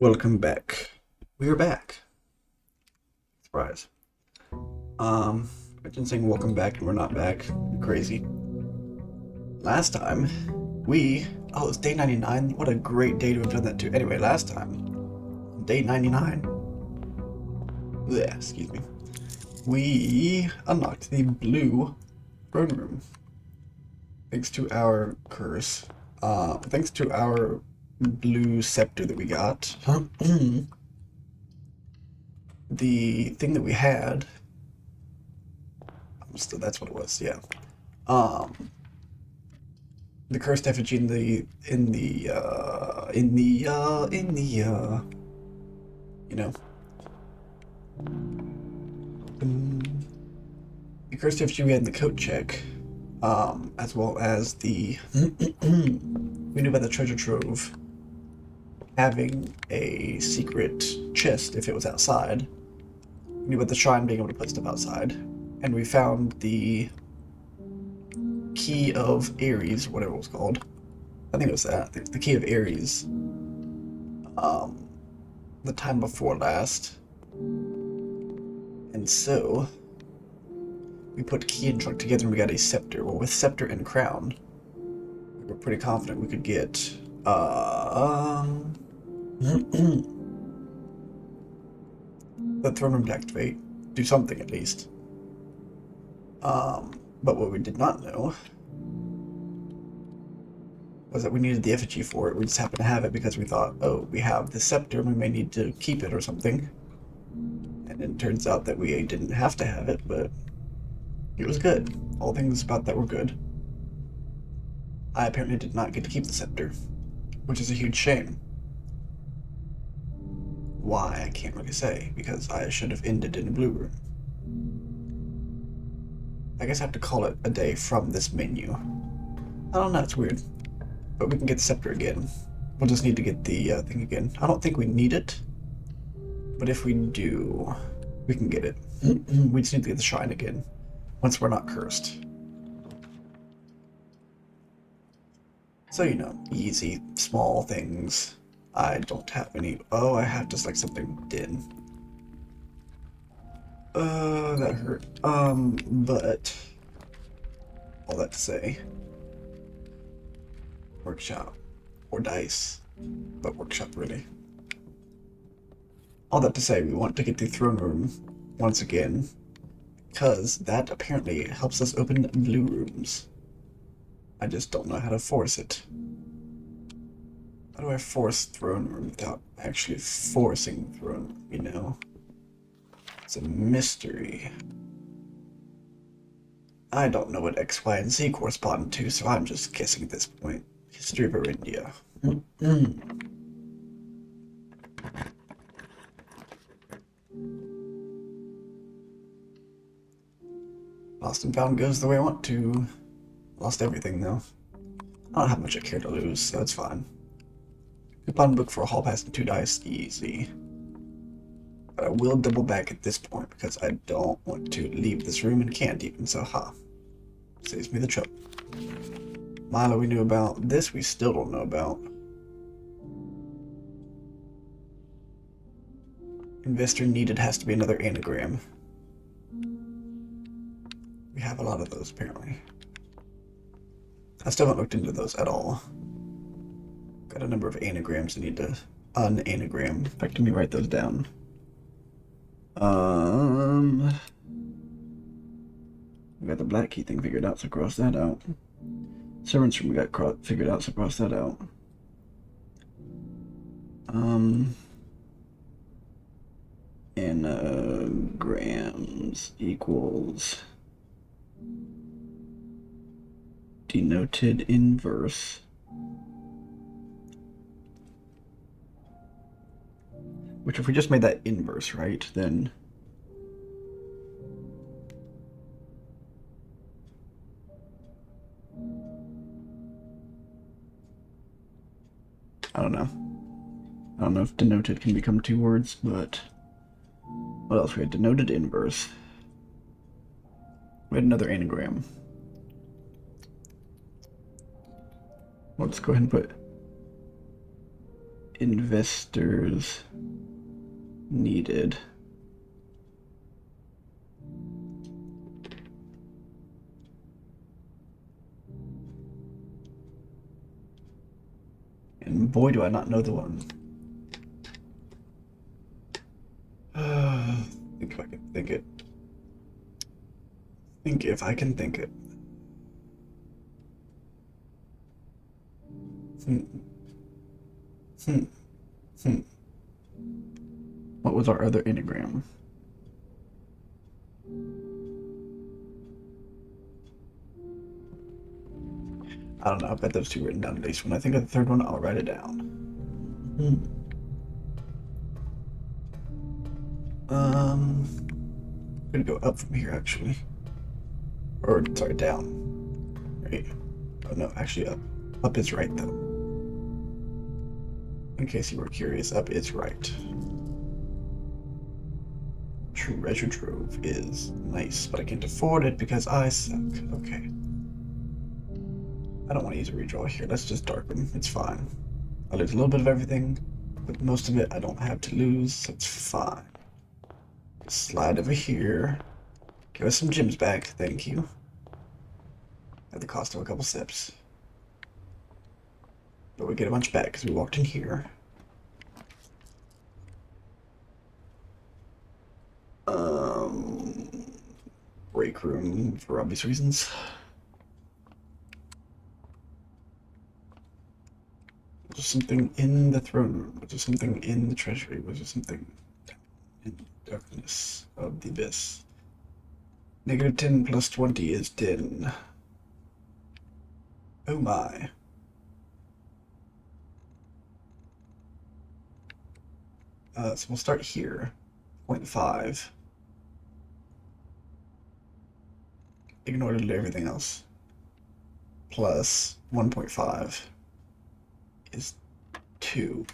Welcome back. We're back. Surprise. Imagine saying welcome back and we're not back. Crazy. Last time, oh, it's day 99. What a great day to have done that too. Anyway, last time, day 99. Blech, excuse me. We unlocked the blue throne room. Thanks to our curse. Thanks to our blue scepter that we got. The thing that we had. That's what it was, yeah. Um, the cursed effigy you know, um, the cursed effigy we had in the coat check, as well as the we knew about the treasure trove having a secret chest if it was outside. We knew about the shrine being able to put stuff outside, and we found the key of Ares, whatever it was called. I think it was that the key of Ares. Um, the time before last, and so we put key and trunk together and we got a scepter. Well, with scepter and crown, we were pretty confident we could get the throne room to activate, do something at least. But what we did not know was that we needed the effigy for it. We just happened to have it because we thought, oh, we have the scepter, we may need to keep it or something. And it turns out that we didn't have to have it, but it was good. All things about that were good. I apparently did not get to keep the scepter, which is a huge shame. Why, I can't really say, because I should have ended in a blue room. I guess I have to call it a day from this menu. I don't know, it's weird. But we can get the scepter again. We'll just need to get the thing again. I don't think we need it, but if we do, we can get it. We just need to get the shrine again, once we're not cursed. So, easy, small things. I don't have any. Oh, I have to select something. Din. That hurt. But all that to say, workshop or dice, but workshop really. All that to say, we want to get the throne room once again, because that apparently helps us open blue rooms. I just don't know how to force it. How do I force throne room without actually forcing throne room, It's a mystery. I don't know what X, Y, and Z correspond to, so I'm just guessing at this point. History of Arindia. Lost and found goes the way I want to. Lost everything, though. I don't have much I care to lose, so it's fine. Coupon book for a hall pass and 2 dice, easy. But I will double back at this point because I don't want to leave this room and can't even, so saves me the trouble. Milo we knew about. This we still don't know about. Investor needed has to be another anagram. We have a lot of those apparently. I still haven't looked into those at all. Got a number of anagrams I need to unanagram. In fact, let me write those down. We got the black key thing figured out, so cross that out. Servants room we got figured out, so cross that out. Anagrams equals denoted inverse. Which if we just made that inverse, right, then I don't know. I don't know if denoted can become 2 words, but what else? We had denoted inverse. We had another anagram. Let's go ahead and put investors needed. And boy, do I not know the one. Think if I can think it. Think if I can think it. What was our other enneagram? I don't know. I've got those two written down at least. When I think of the third one, I'll write it down. I'm gonna go up from here actually. Or sorry, down. Right. Oh no, actually up. Up is right though. In case you were curious, up is right. Treasure Trove is nice, but I can't afford it because I suck. Okay. I don't want to use a redraw here. Let's just darken. It's fine. I lose a little bit of everything, but most of it I don't have to lose, so it's fine. Slide over here. Give us some gems back. Thank you. At the cost of a couple sips. But we get a bunch back because we walked in here. Break room for obvious reasons. Was there something in the throne room? Was there something in the treasury? Was there something in the darkness of the abyss? -10 plus 20 is 10. Oh my. So we'll start here. 0.5. Ignore literally everything else. Plus 1.5 is 2.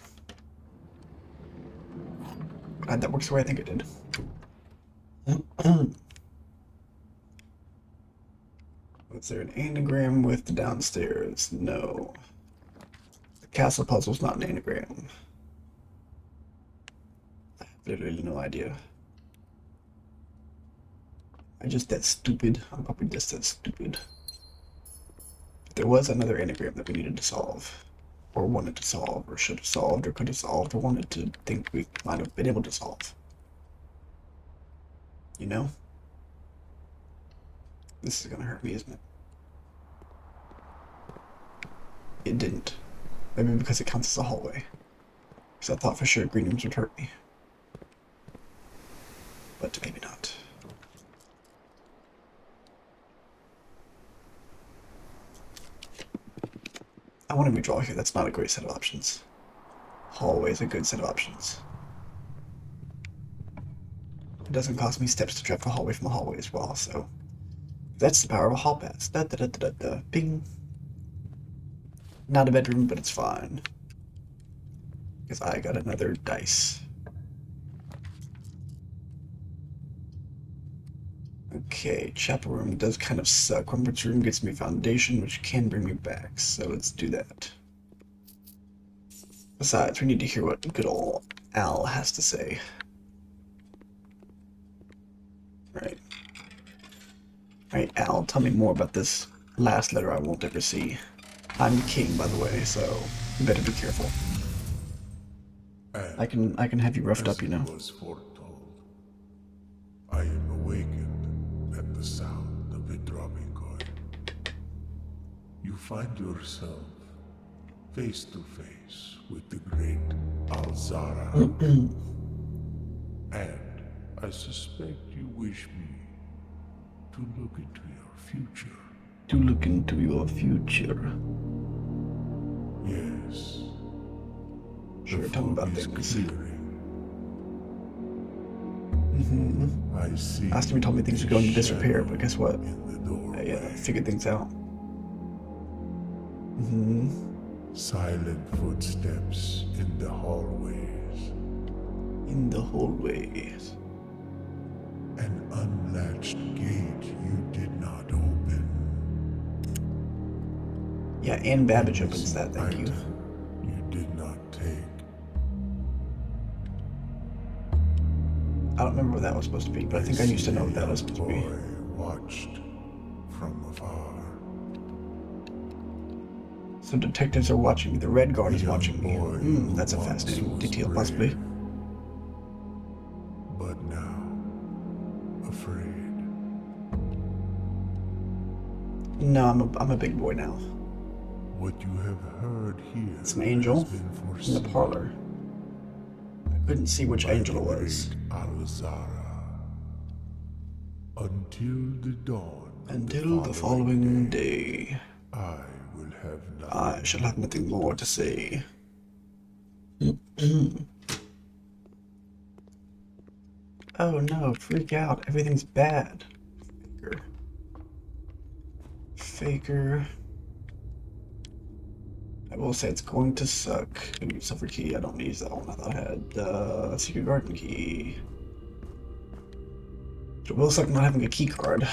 Glad that works the way I think it did. Was there an anagram with the downstairs? No. The castle puzzle's not an anagram. I have literally no idea. I'm just that stupid. I'm probably just that stupid. But there was another anagram that we needed to solve. Or wanted to solve, or should have solved, or could have solved, or wanted to think we might have been able to solve. You know? This is gonna hurt me, isn't it? It didn't. Maybe because it counts as a hallway. Because I thought for sure green rooms would hurt me. But maybe not. I want to redraw here. That's not a great set of options. Hallway is a good set of options. It doesn't cost me steps to travel a hallway from a hallway as well, so that's the power of a hall pass. Da da da da da da. Bing. Not a bedroom, but it's fine. Because I got another dice. Okay, chapel room does kind of suck. Rumbert's room gets me foundation, which can bring me back, so let's do that. Besides, we need to hear what good old Al has to say. Right. Alright, Al, tell me more about this last letter I won't ever see. I'm king, by the way, so you better be careful. I can have you roughed up, you know. Was foretold. I am awakened at the sound of a dropping coin. You find yourself face to face with the great Alzara. And I suspect you wish me to look into your future. To look into your future. Yes. Sure, tell me about things. I see. Last time you told me things were going to disrepair, but guess what? I I figured things out. Silent footsteps in the hallways. In the hallways. An unlatched gate you did not open. Yeah, Anne Babbage opens that, thank you. Item you did not take. don't remember what that was supposed to be, but I think I used to know what that was supposed to be. Boy watched from afar. So detectives are watching me. The Red Guard is Young watching me. boy That's a once fascinating was detail, brave, possibly. But now, afraid. No, I'm a big boy now. What you have heard here It's an angel has been in the foreseen parlor. I couldn't see which by angel it the was. great Alzara. Until the dawn of Until the following day, I will have nothing. I shall have nothing more to say. Oh no, freak out. Everything's bad. Faker. Faker. I will say it's going to suck. Ooh, Silver Key, I don't use that one. I thought I had Secret Garden Key. It will suck not having a key card.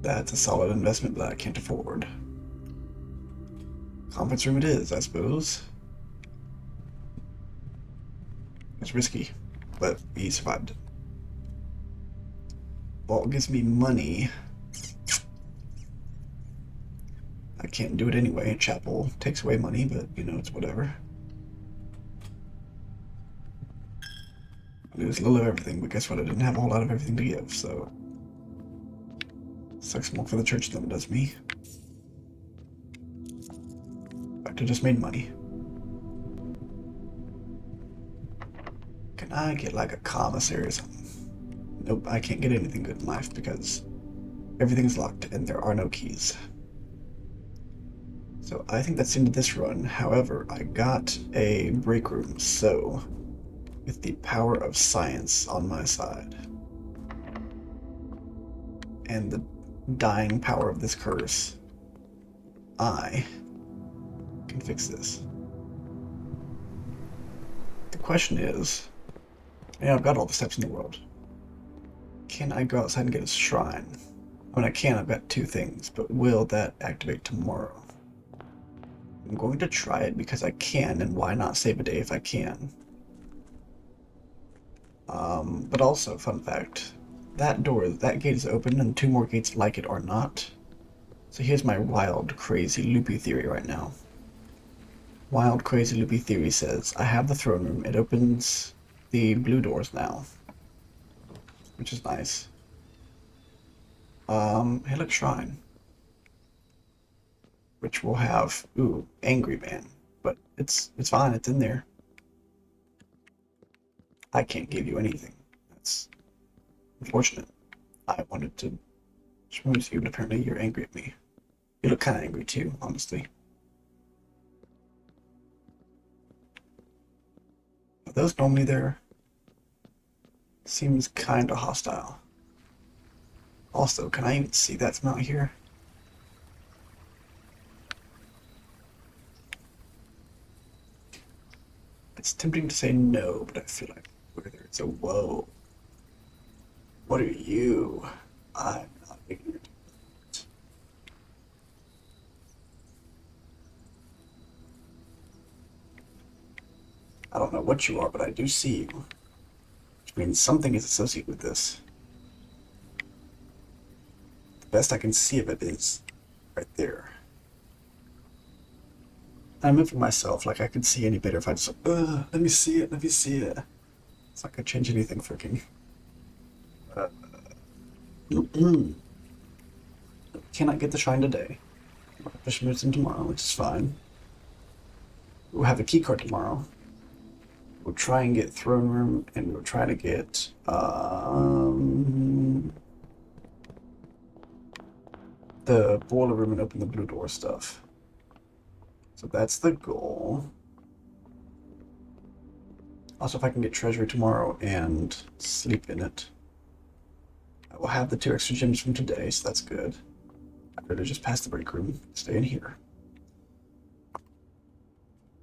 That's a solid investment that I can't afford. Conference room it is, I suppose. It's risky, but he survived. Vault gives me money. I can't do it anyway. Chapel takes away money, but you know, it's whatever. I lose a little of everything, but guess what? I didn't have a whole lot of everything to give, so. Sucks more for the church than it does me. In fact, I just made money. Can I get like a commissary or something? Nope, I can't get anything good in life because everything's locked and there are no keys. So I think that's the end of this run. However, I got a break room, so with the power of science on my side and the dying power of this curse, I can fix this. The question is, I've got all the steps in the world. Can I go outside and get a shrine? I mean, I can, I've got two things, but will that activate tomorrow? I'm going to try it because I can, and why not save a day if I can? But also, fun fact, that gate is open, and two more gates like it are not. So here's my wild, crazy, loopy theory right now. Wild, crazy, loopy theory says, I have the throne room, it opens the blue doors now, which is nice. Hey, look, shrine. Which will have, Angry Man. But it's fine, it's in there. I can't give you anything. That's unfortunate. I wanted to schmooze you, but apparently you're angry at me. You look kind of angry too, honestly. Are those normally there? Seems kind of hostile. Also, can I even see that from out here? It's tempting to say no, but I feel like whether it's a whoa. What are you? I'm not ignorant. I don't know what you are, but I do see you. Which means something is associated with this. The best I can see of it is right there. I'm moving myself like I could see any better if I just, let me see it, let me see it. It's not gonna change anything, freaking. Cannot get the shrine today. I'll have to schmooze him tomorrow, which is fine. We'll have a key card tomorrow. We'll try and get throne room, and we'll try to get the boiler room and open the blue door stuff. So that's the goal. Also, if I can get treasury tomorrow and sleep in it, I will have the 2 extra gems from today, so that's good. I'd rather just pass the break room, stay in here.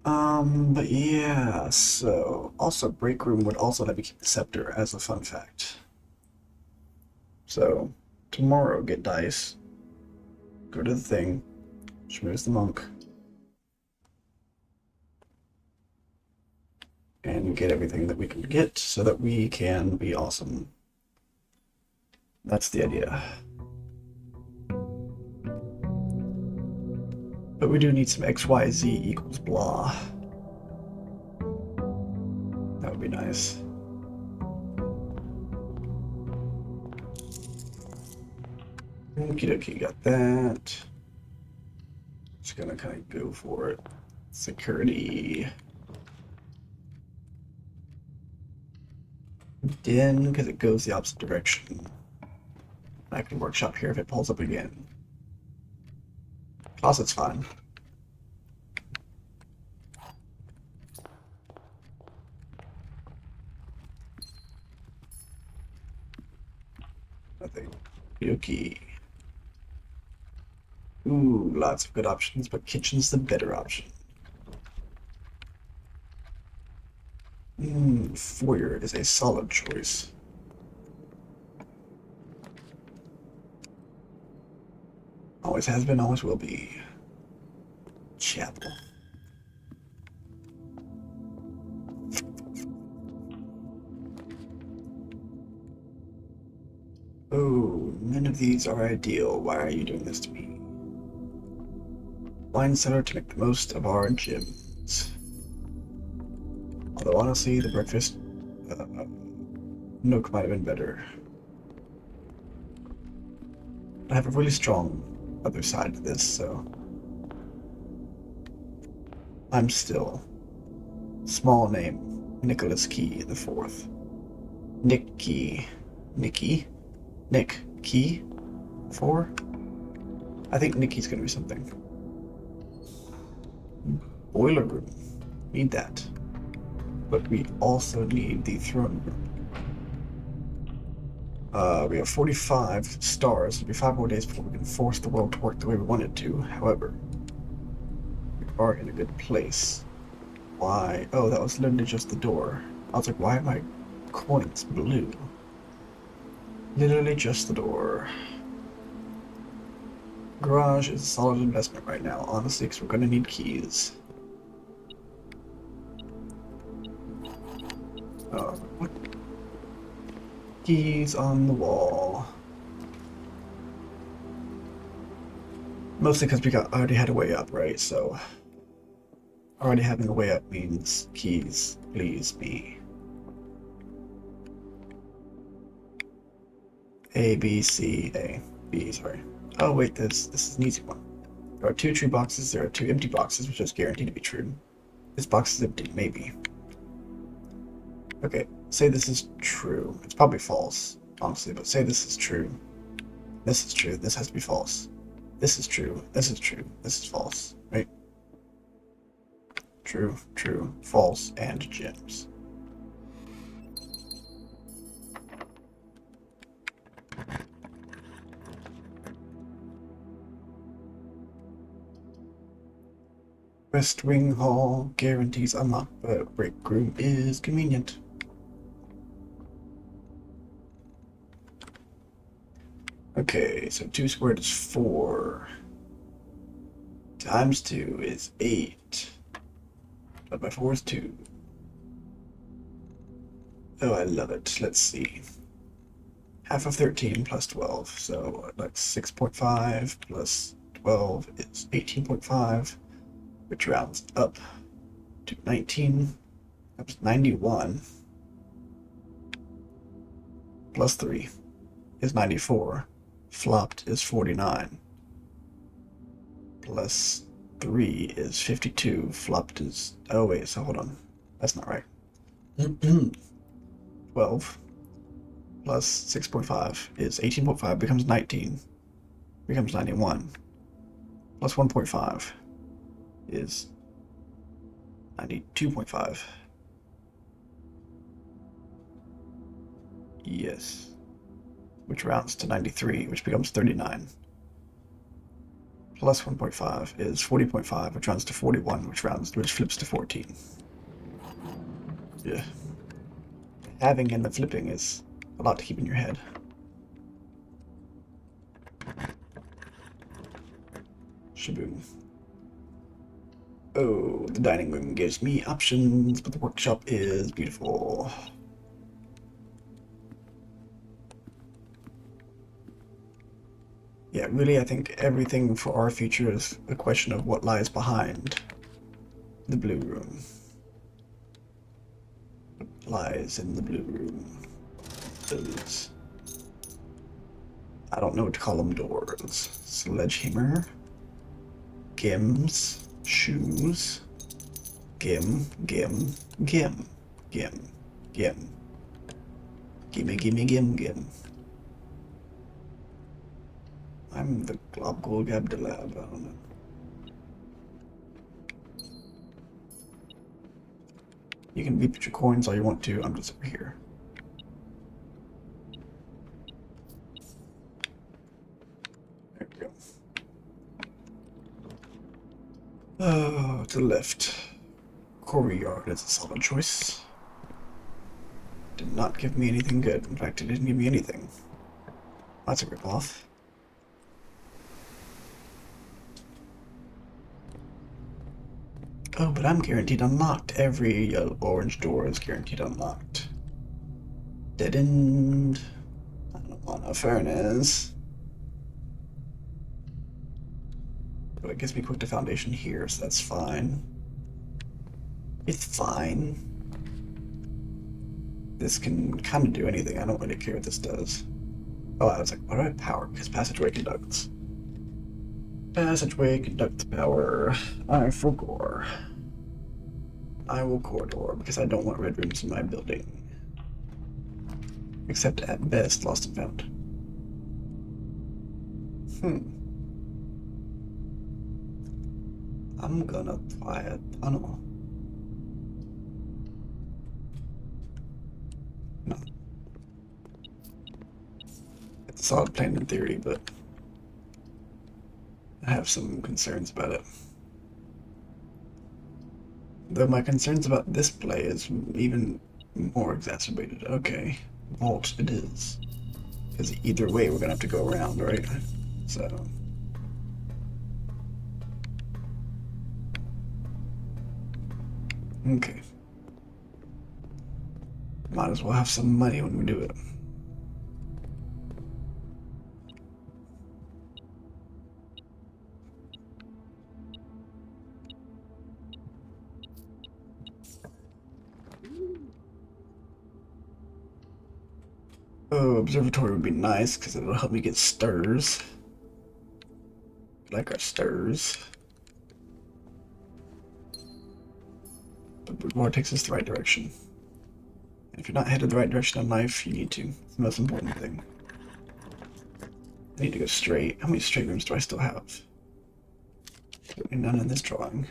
But yeah, so also break room would also let me keep the scepter as a fun fact. So tomorrow, get dice, go to the thing, schmooze the monk, and get everything that we can get so that we can be awesome. That's the idea. But we do need some XYZ equals blah. That would be nice. Okie dokie, got that. Just gonna kind of go for it. Security. Den, because it goes the opposite direction. I can workshop here if it pulls up again. Closet's fine. Nothing. Yuki. Ooh, lots of good options, but kitchen's the better option. Foyer is a solid choice. Always has been, always will be. Chapel. Oh, none of these are ideal. Why are you doing this to me? Wine cellar to make the most of our gems. Although honestly, the breakfast nook might have been better. I have a really strong other side to this, so I'm still small name Nicholas Key the Fourth. Nick Key, Nick Key 4. I think Nikki's gonna be something. Boiler room, need that, but we also need the throne room. We have 45 stars. It'll be 5 more days before we can force the world to work the way we want it to. However, we are in a good place. Why? Oh, that was literally just the door. I was like, why are my coins blue? Literally just the door. Garage is a solid investment right now, honestly, because we're going to need keys. What? Keys on the wall. Mostly because we already had a way up, right? So already having a way up means keys, please, me. A, B, C, A, B, sorry. Oh wait, this is an easy one. There are 2 true boxes, there are 2 empty boxes, which is guaranteed to be true. This box is empty, maybe. Okay, say this is true. It's probably false, honestly, but say this is true. This is true, this has to be false. This is true, this is true, this is false, right? True, true, false, and gems. West Wing Hall guarantees unlock, but break room is convenient. Okay, so 2 squared is 4. Times 2 is 8. Divided by 4 is 2. Oh, I love it. Let's see. Half of 13 plus 12, so that's 6.5 plus 12 is 18.5, which rounds up to 19. That's 91. Plus 3 is 94. Flopped is 49. Plus 3 is 52. Flopped is... Oh, wait, so hold on. That's not right. 12 plus 6.5 is 18.5, becomes 19, becomes 91. Plus 1.5 is 92.5. Yes. Which rounds to 93, which becomes 39. Plus 1.5 is 40.5, which rounds to 41, which flips to 14. Yeah. Having and the flipping is a lot to keep in your head. Shaboom. Oh, the dining room gives me options, but the workshop is beautiful. Yeah, really, I think everything for our future is a question of what lies behind the blue room. What lies in the blue room? Those, I don't know what to call them, doors. Sledgehammer. Gims. Shoes. Gim. Gim. Gim. Gim. Gim. Gimme, gimme, gim, gim. I'm the Globgul Gabdalab, I don't know. You can beep at your coins all you want to, I'm just over here. There we go. Oh, to the left. Quarry Yard is a solid choice. Did not give me anything good. In fact, it didn't give me anything. That's a ripoff. Oh, but I'm guaranteed unlocked. Every yellow orange door is guaranteed unlocked. Dead end. I don't want a furnace. But it gives me quick to foundation here, so that's fine. It's fine. This can kind of do anything. I don't really care what this does. Oh, I was like, what do I have power? Because passageway conducts. Passageway conducts power. I forgot. I will corridor because I don't want red rooms in my building. Except at best, lost and found. I'm gonna try a tunnel. No. It's a solid plan in theory, but I have some concerns about it. Though my concerns about this play is even more exacerbated. Okay, vault it is. Because either way we're gonna have to go around, right? So... okay. Might as well have some money when we do it. Oh, observatory would be nice because it'll help me get stirs. Like our stirs. But Broodmore takes us the right direction. And if you're not headed the right direction in life, you need to. It's the most important thing. I need to go straight. How many straight rooms do I still have? None in this drawing.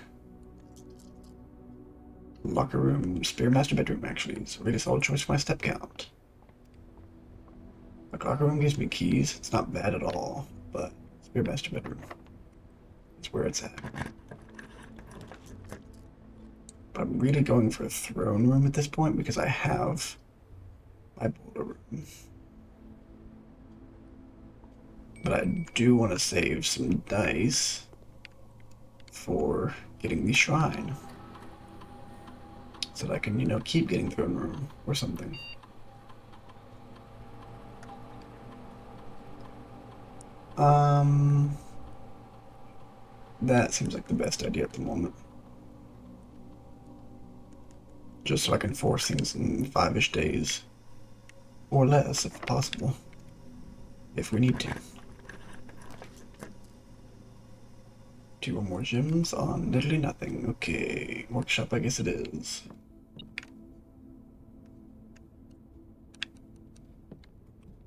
Locker room, spare master bedroom actually. It's a really solid choice for my step count. The locker room gives me keys. It's not bad at all, but spare master bedroom is where it's at. But I'm really going for a throne room at this point because I have my boulder room. But I do want to save some dice for getting the shrine. So that I can, you know, keep getting throne room or something. That seems like the best idea at the moment. Just so I can force things in 5-ish days. Or less, if possible. If we need to. 2 or more gems on literally nothing. Okay, workshop I guess it is.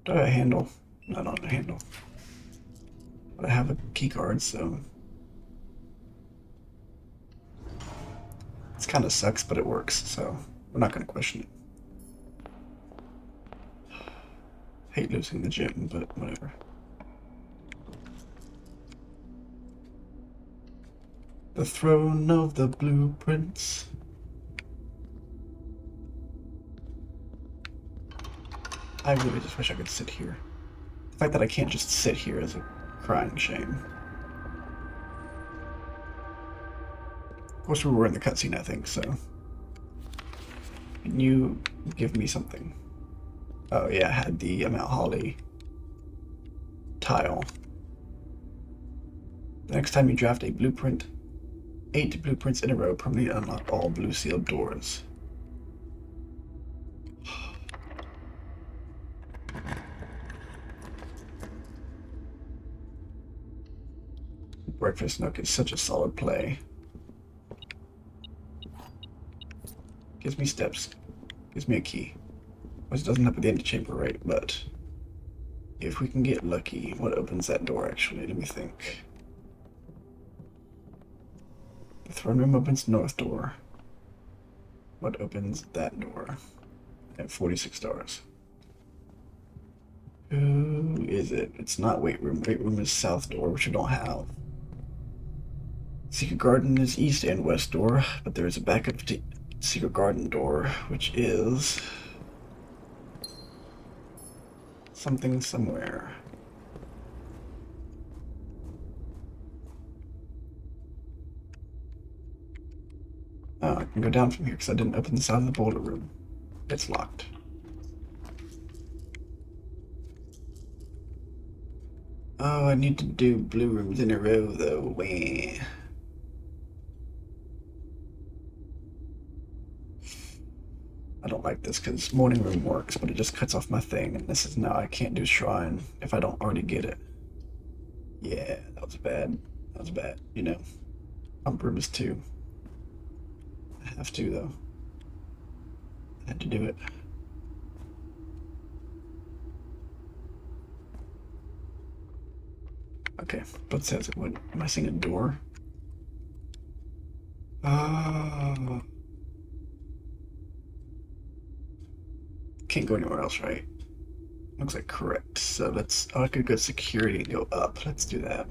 Do I have a handle? Not on a handle. But I have a key card, so... this kind of sucks, but it works, so we're not going to question it. Hate losing the gem, but whatever. The throne of the blueprints. I really just wish I could sit here. The fact that I can't just sit here is a crying shame. course, we were in the cutscene, I think, so. Can you give me something? Oh, yeah, I had the Mount Holly tile. The next time you draft a blueprint, 8 blueprints in a row permanently unlock all blue sealed doors. Breakfast Nook is such a solid play. Gives me steps. Gives me a key. Which doesn't have the antechamber, right? But if we can get lucky, what opens that door actually? Let me think. The throne room opens north door. What opens that door? I have 46 stars. Who is it? It's not weight room. Weight room is south door, which we don't have. Secret garden is east and west door, but there is a backup to secret garden door, which is something somewhere. Oh, I can go down from here because I didn't open the side of the boiler room. It's locked. Oh, I need to do blue rooms in a row though. Wah. I don't like this because morning room works, but it just cuts off my thing, and this is now I can't do shrine if I don't already get it. Yeah, that was bad. That was bad, you know. I'm Brumus too. I have to though. I had to do it. Okay, what says it? What am I seeing a door? Oh, can't go anywhere else, right? Looks like correct. So let's. Oh, I could go security and go up. Let's do that.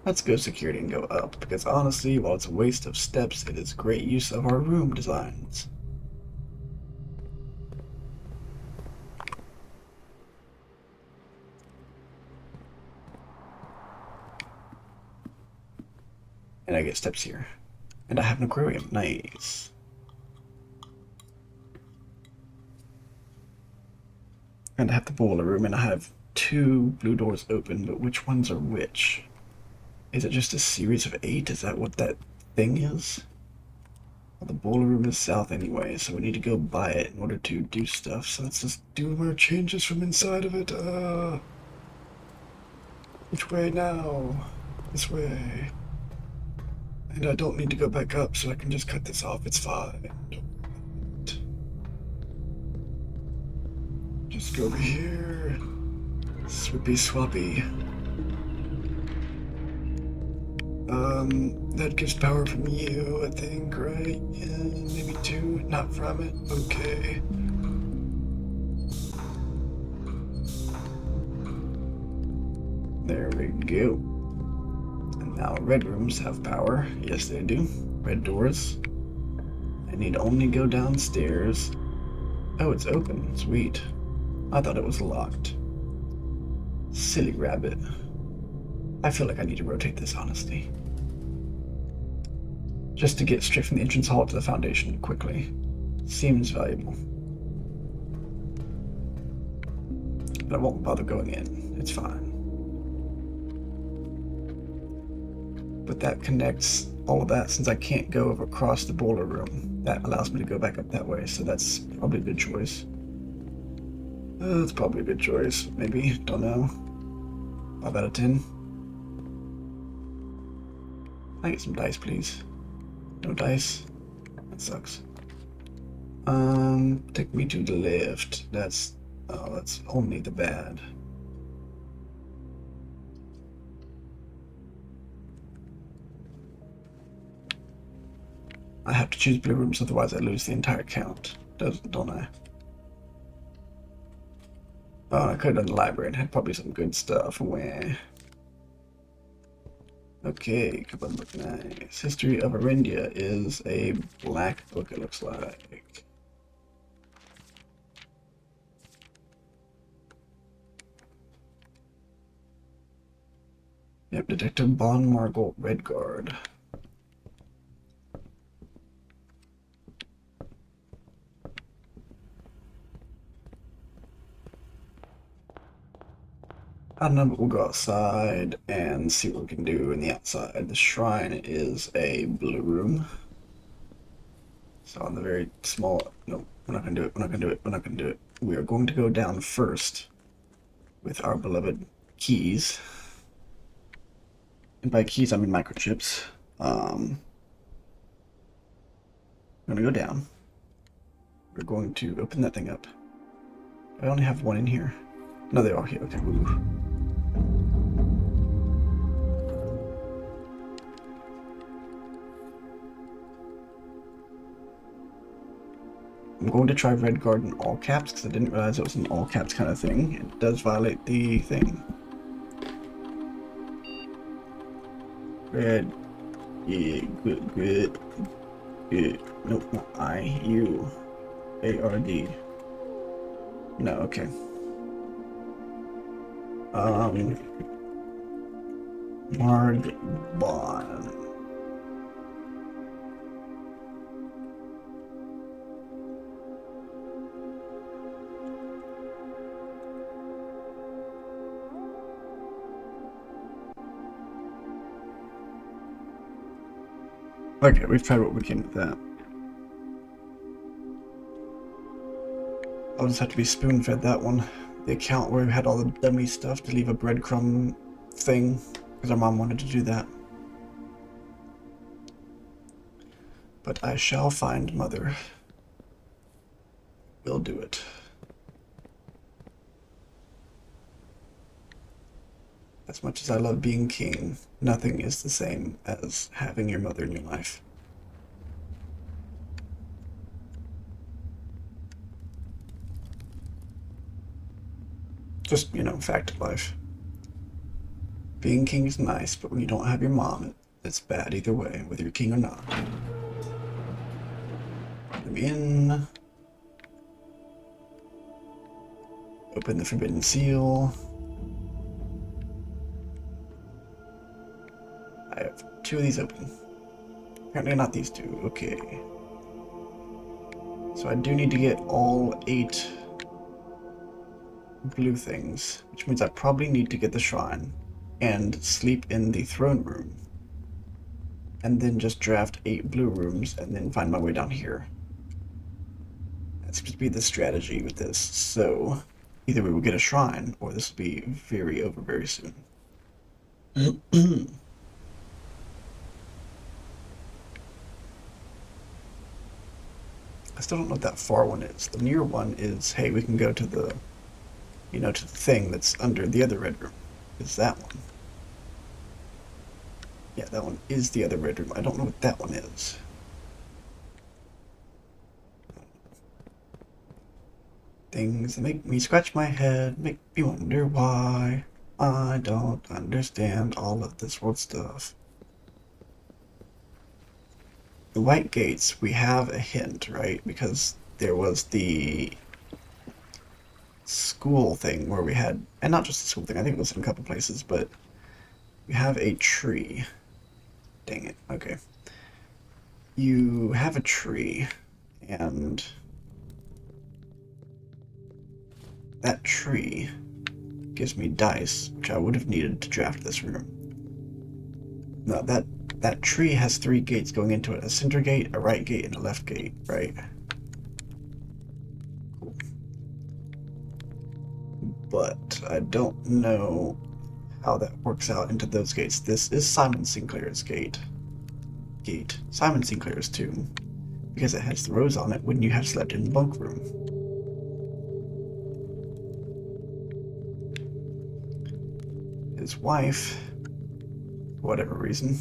Let's go security and go up because honestly, while it's a waste of steps, it is great use of our room designs. And I get steps here. And I have an aquarium. Nice. And I have the boiler room, and I have 2 blue doors open, but which ones are which? Is it just a series of 8? Is that what that thing is? Well, the boiler room is south anyway, so we need to go by it in order to do stuff. So let's just do more changes from inside of it. Which way now? This way. And I don't need to go back up, so I can just cut this off. It's fine. Just go over here. Swippy swappy. That gives power from you, I think, right? Yeah, maybe 2, not from it. Okay. There we go. And now red rooms have power. Yes, they do. Red doors. I need only go downstairs. Oh, it's open. Sweet. I thought it was locked. Silly rabbit. I feel like I need to rotate this, honestly. Just to get straight from the entrance hall to the foundation quickly. Seems valuable. But I won't bother going in. It's fine. But that connects all of that since I can't go across the boiler room. That allows me to go back up that way, so that's probably a good choice. That's probably a good choice. Maybe. Don't know. 5 out of 10. Can I get some dice, please? No dice. That sucks. Take me to the left. That's only the bad. I have to choose blue rooms, otherwise I lose the entire count. Don't I? Oh, I could have done the library and had probably some good stuff. Where? Okay, come on, look nice. History of Arendia is a black book, it looks like. Yep, Detective Bon Margol Redguard. I don't know, but we'll go outside and see what we can do in the outside. The shrine is a blue room. So on the very small, no, we're not gonna do it, we're not gonna do it, we're not gonna do it. We are going to go down first with our beloved keys. And by keys, I mean microchips. I'm gonna go down. We're going to open that thing up. I only have one in here. No, they are here. Okay, ooh. I'm going to try Redguard in all caps because I didn't realize it was an all caps kind of thing. It does violate the thing. Red. Yeah, good, good. Good. Nope, not I. U. A-R-D. No, okay. Mardbon. Okay, we've tried what we can with that. I'll just have to be spoon-fed that one. The account where we had all the dummy stuff to leave a breadcrumb thing, because our mom wanted to do that. But I shall find Mother. We'll do it. As much as I love being king, nothing is the same as having your mother in your life. Just, you know, fact of life. Being king is nice, but when you don't have your mom, it's bad either way, whether you're king or not. Let me in. Open the forbidden seal. I have 2 of these open. Apparently not these 2. Okay. So I do need to get all 8 blue things, which means I probably need to get the shrine and sleep in the throne room. And then just draft 8 blue rooms and then find my way down here. That seems to be the strategy with this. So either we will get a shrine or this will be very over very soon. I still don't know what that far one is. The near one is, hey, we can go to the, you know, to the thing that's under the other red room. Is that one? Yeah, that one is the other red room. I don't know what that one is. Things that make me scratch my head, make me wonder why I don't understand all of this world stuff. The white gates, we have a hint, right? Because there was the school thing where we had, and not just the school thing, I think it was in a couple places, but we have a tree. Dang it, okay. You have a tree, and that tree gives me dice, which I would have needed to draft this room. No, that tree has 3 gates going into it, a center gate, a right gate, and a left gate, right? Cool. But I don't know how that works out into those gates. This is Simon Sinclair's gate. Simon Sinclair's tomb. Because it has the rose on it when you have slept in the bunk room. His wife, for whatever reason,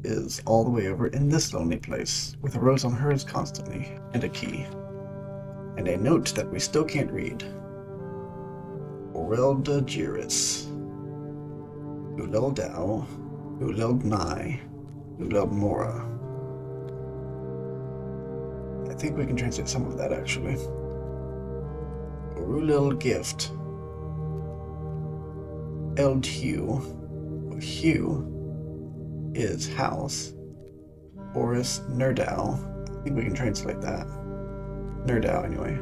is all the way over in this lonely place, with a rose on hers constantly, and a key. And a note that we still can't read. Orelda Jiris. Ulel Dao. Ulel Gnai. Ulel Mora. I think we can translate some of that, actually. Orulil Gift. Eld Hugh. Hugh is house. Oris Nerdau. I think we can translate that. Nerdau, anyway.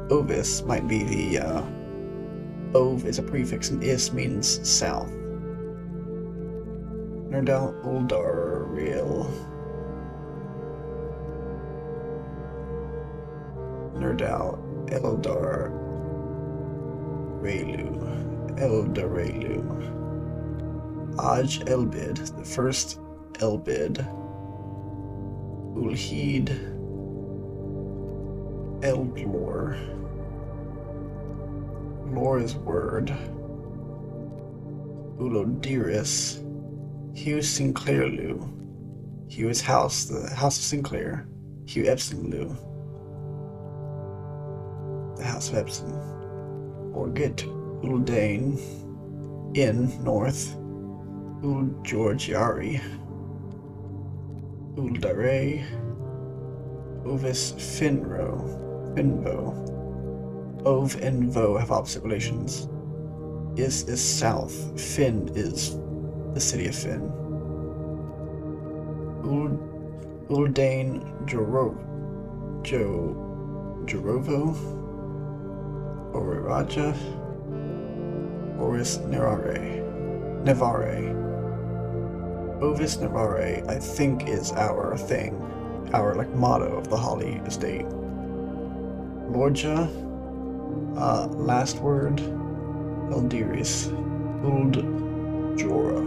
Ovis might be the, Ove is a prefix and is means south. Nerdal Uldariel. Nerdal Eldar Relu. Eldarelu. Aj Elbid, the first Elbid. Ulheed Eldlor. Lore is word. Ulodiris. Hugh Sinclairlu. Hugh is house, the House of Sinclair. Hugh Epsonlu. The House of Epson. Orgit Uldane. In North. Georgiari. Uldare. Ovis Finro. Finvo. Ove and Vo have opposite relations. Is south. Finn is the city of Finn. Uldane Jorovo. Oriraja. Oris Nevare. Ovis Nevare, I think, is our thing. Our, like, motto of the Holly estate. Lorja. Last word. Eldiris. Uldjora.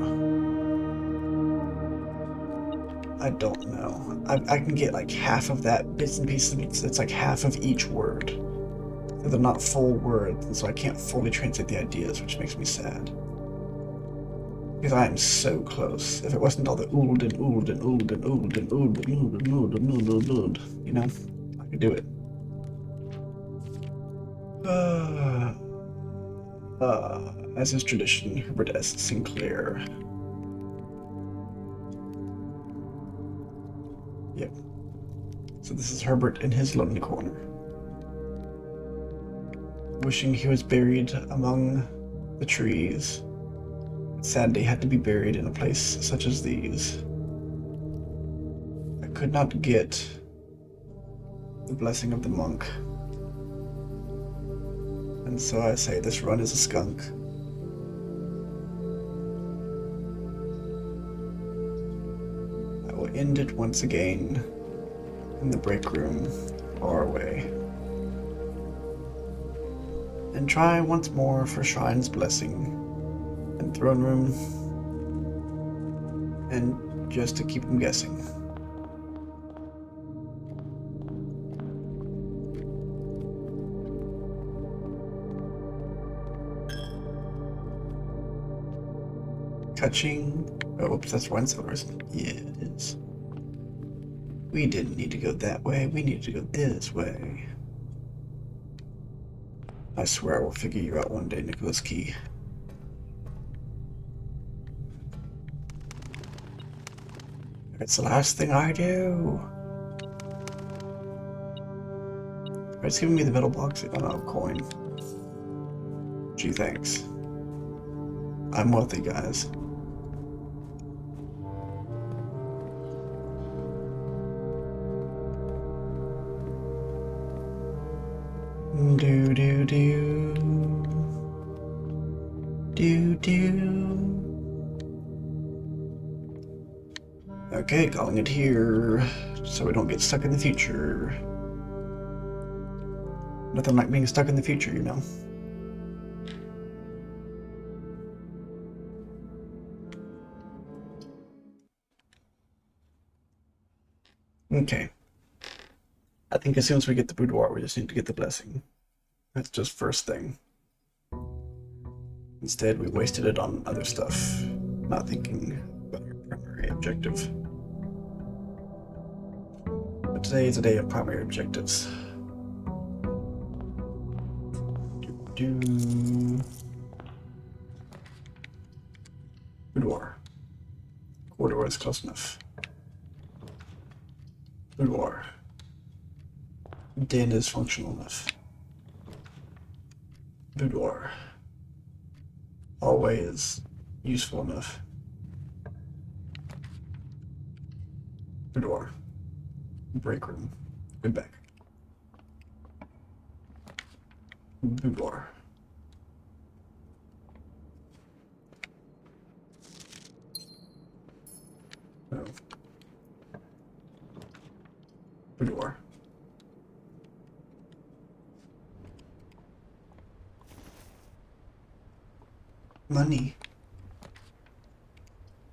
I don't know. I can get like half of that, bits and pieces. It's like half of each word. They're not full words, and so I can't fully translate the ideas, which makes me sad. Because I am so close. If it wasn't all the old and old and old and old and old and old and old and old and old, you know, I could do it. As is tradition, Herbert S. Sinclair. Yep. So this is Herbert in his lonely corner. Wishing he was buried among the trees. Sadly, had to be buried in a place such as these. I could not get the blessing of the monk. And so I say this run is a skunk. I will end it once again in the break room far away. And try once more for Shrine's blessing and throne room, and just to keep them guessing. Touching. Oh, oops, that's Ryan Silvers. Yeah, it is. We didn't need to go that way. We needed to go this way. I swear I will figure you out one day, Nicholas Key. It's the last thing I do. It's giving me the metal box. Oh no, coin. Gee, thanks. I'm wealthy, guys. Do do do. Do do. Okay, calling it here, so we don't get stuck in the future. Nothing like being stuck in the future, you know? Okay. I think as soon as we get the boudoir, we just need to get the blessing. That's just first thing. Instead, we wasted it on other stuff, not thinking about our primary objective. But today is a day of primary objectives. Boudoir. Corridor is close enough. Boudoir. Den is functional enough. Boudoir. Hallway is useful enough. Boudoir. Break room. Good back. Boudoir. Boudoir. Money.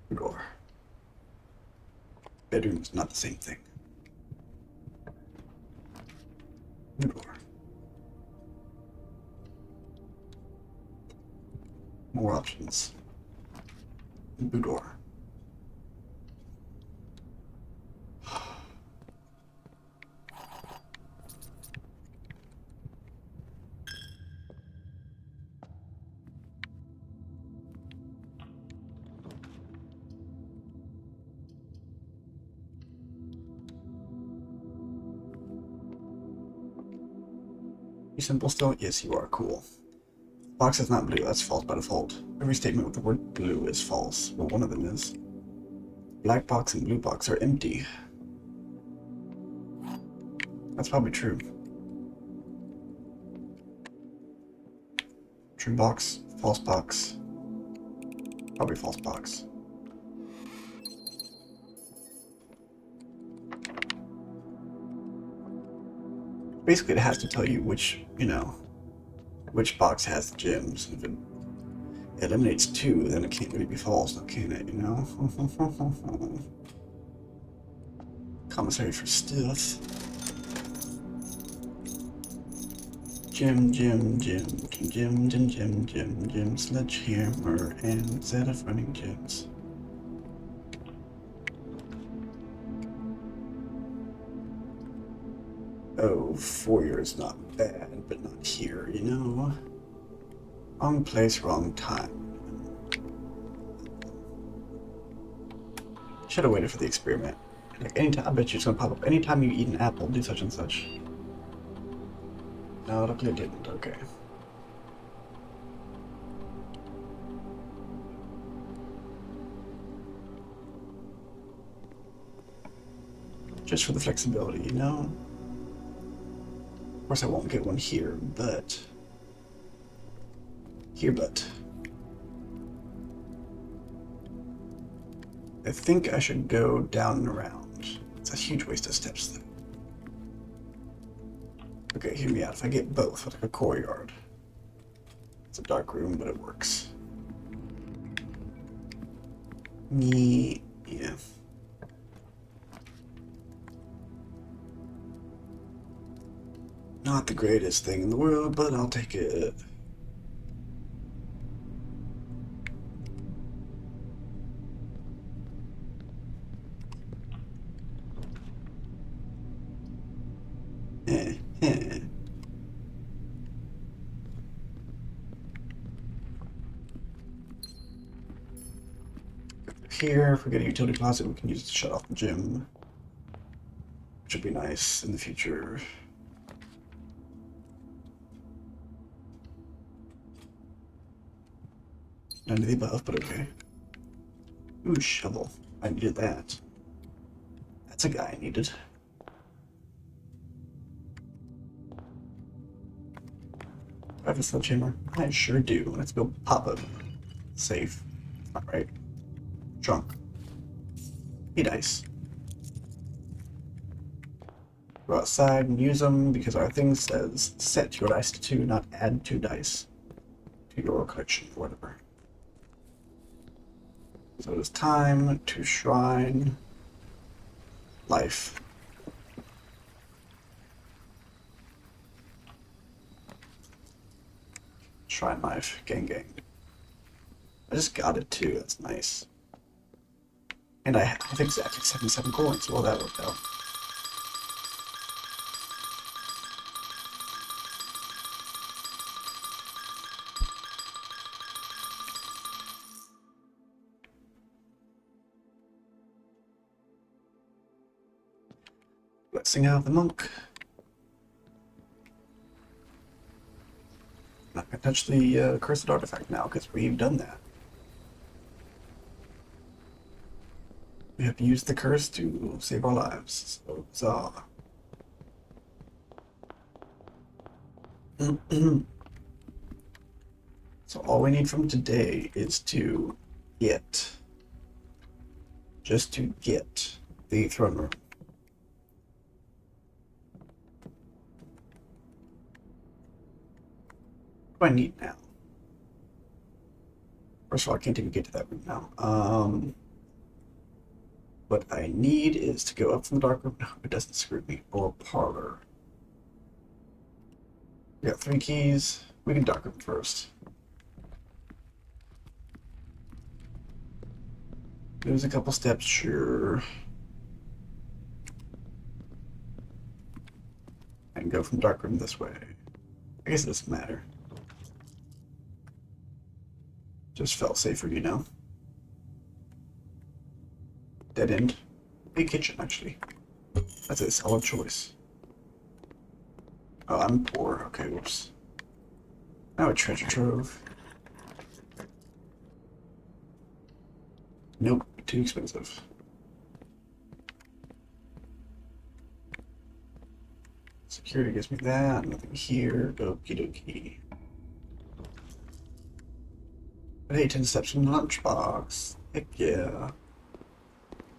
Boudoir. Bedroom's not the same thing. Boudoir. More options. Boudoir. You simple still? Yes, you are. Cool. Box is not blue. That's false by default. Every statement with the word blue is false. Well, one of them is. Black box and blue box are empty. That's probably true. True box, false box. Probably false box. Basically, it has to tell you which, which box has the gems. If it eliminates 2, then it can't really be false, can it, Commissary for Stuff. Gem, sledgehammer, and set of running gems. Oh, foyer is not bad, but not here, Wrong place, wrong time. Should have waited for the experiment. Like anytime, I bet you it's gonna pop up. Anytime you eat an apple, do such and such. No, luckily it didn't. Okay. Just for the flexibility, Of course, I won't get one here, but. I think I should go down and around. It's a huge waste of steps, though. Okay, hear me out. If I get both, like a courtyard. It's a dark room, but it works. Yeah. Not the greatest thing in the world, but I'll take it. Here, if we get a utility closet, we can use it to shut off the gym, which would be nice in the future. None of the above, but okay. Ooh, shovel. I needed that. That's a guy I needed. Do I have a sledgehammer? I sure do. Let's go pop a safe. Alright. Drunk. Hey, dice. Go outside and use them because our thing says set your dice to 2, not add 2 dice to your collection or whatever. So it is time to shrine life. Shrine life. Gang. I just got it too. That's nice. And I have exactly 77 coins. Well, that worked out. Blessing out of the monk. Not gonna touch the cursed artifact now because we've done that. We have used the curse to save our lives. So huzzah. So all we need from today is to get, just to get the throne room. What do I need now? First of all, I can't even get to that room now. What I need is to go up from the dark room. No, it doesn't screw me. Or parlor. We got 3 keys. We can dark room first. There's a couple steps, sure. I can go from dark room this way. I guess it doesn't matter. Just felt safer, you know. Dead end. Big kitchen, actually. That's a solid choice. Oh, I'm poor. Okay, whoops. Now a treasure trove. Nope, too expensive. Security gives me that. Nothing here. Okie dokie. Hey, 10 steps from the lunchbox. Heck yeah.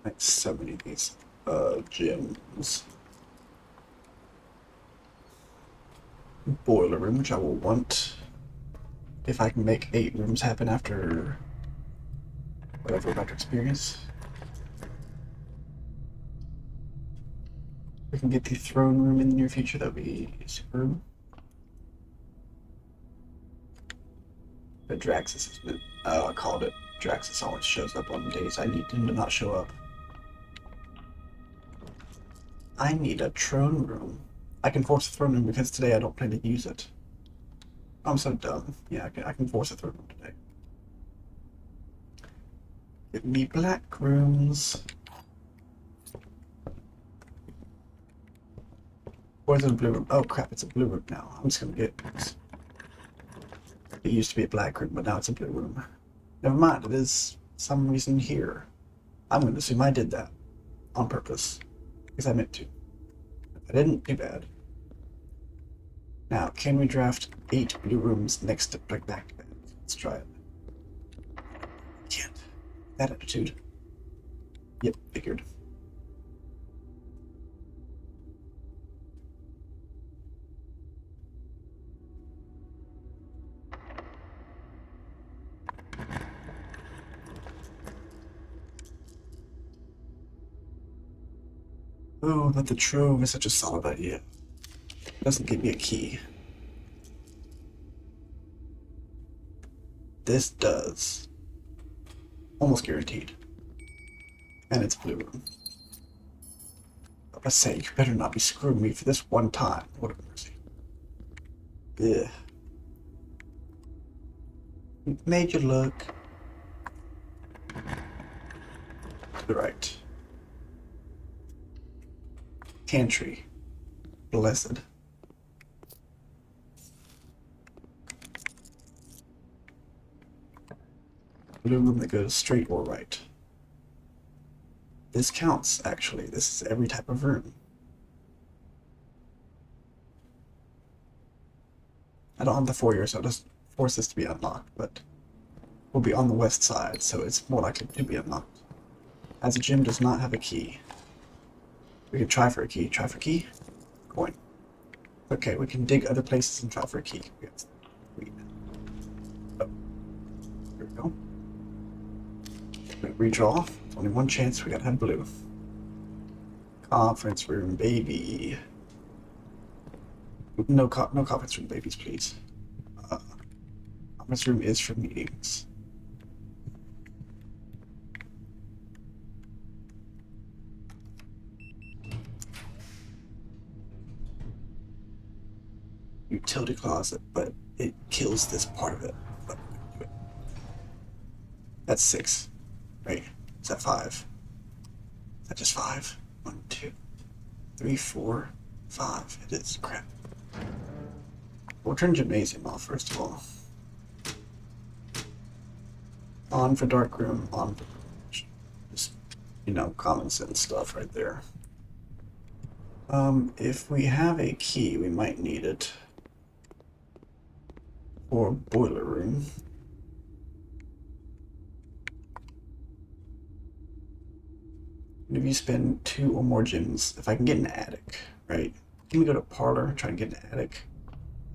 Like so many of these gyms. Boiler room, which I will want if I can make 8 rooms happen after whatever we're about to experience. We can get the throne room in the near future, that would be superb. But Draxus has been, I called it. Draxus always shows up on days I need him to not show up. I need a throne room. I can force a throne room because today I don't plan to use it. I'm so dumb. Yeah, I can force a throne room today. Give me black rooms. Where's the blue room? Oh crap, it's a blue room now. I'm just gonna get this. It used to be a black room, but now it's a blue room. Never mind, it is some reason here. I'm gonna assume I did that on purpose. Because I meant to. I didn't, too bad. Now, can we draft 8 blue rooms next to back to back? Let's try it. Can't. That attitude. Yep, figured. Oh, but the trove is such a solid idea. It doesn't give me a key. This does. Almost guaranteed. And it's blue room. I say, you better not be screwing me for this one time. What a mercy. Ugh. Made you look. To the right. Pantry. Blessed. Blue room that goes straight or right. This counts, actually. This is every type of room. I don't have the foyer, so it doesn't force this to be unlocked, but we'll be on the west side, so it's more likely to be unlocked. As a gym does not have a key. We can try for a key. Try for key? Coin. Okay, we can dig other places and try for a key. Oh. There we go. Redraw. Only one chance, we gotta have blue. Conference room, baby. No conference room, babies, please. Conference room is for meetings. Utility closet, but it kills this part of it. But do it. That's 6. Right? Is that 5? Is that just 5? 1, 2, 3, 4, 5. It is. Crap. We'll turn gymnasium off first of all. On for dark room, on for just, you know, common sense stuff right there. If we have a key, we might need it for boiler room. If you spend 2 or more gems, if I can get an attic, right? Can we go to parlor, try and get an attic,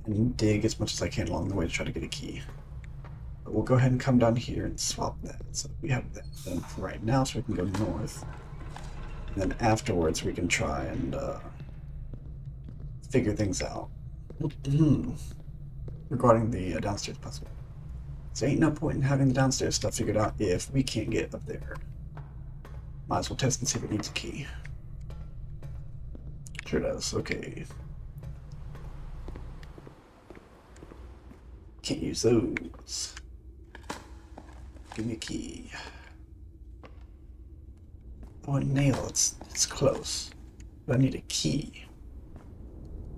and dig as much as I can along the way to try to get a key. But we'll go ahead and come down here and swap that. So we have that done for right now, so we can go north. And then afterwards, we can try and figure things out. Regarding the downstairs puzzle. So ain't no point in having the downstairs stuff figured out if we can't get up there. Might as well test and see if it needs a key. Sure does, okay. Can't use those. Give me a key. Oh, a nail, it's close. But I need a key.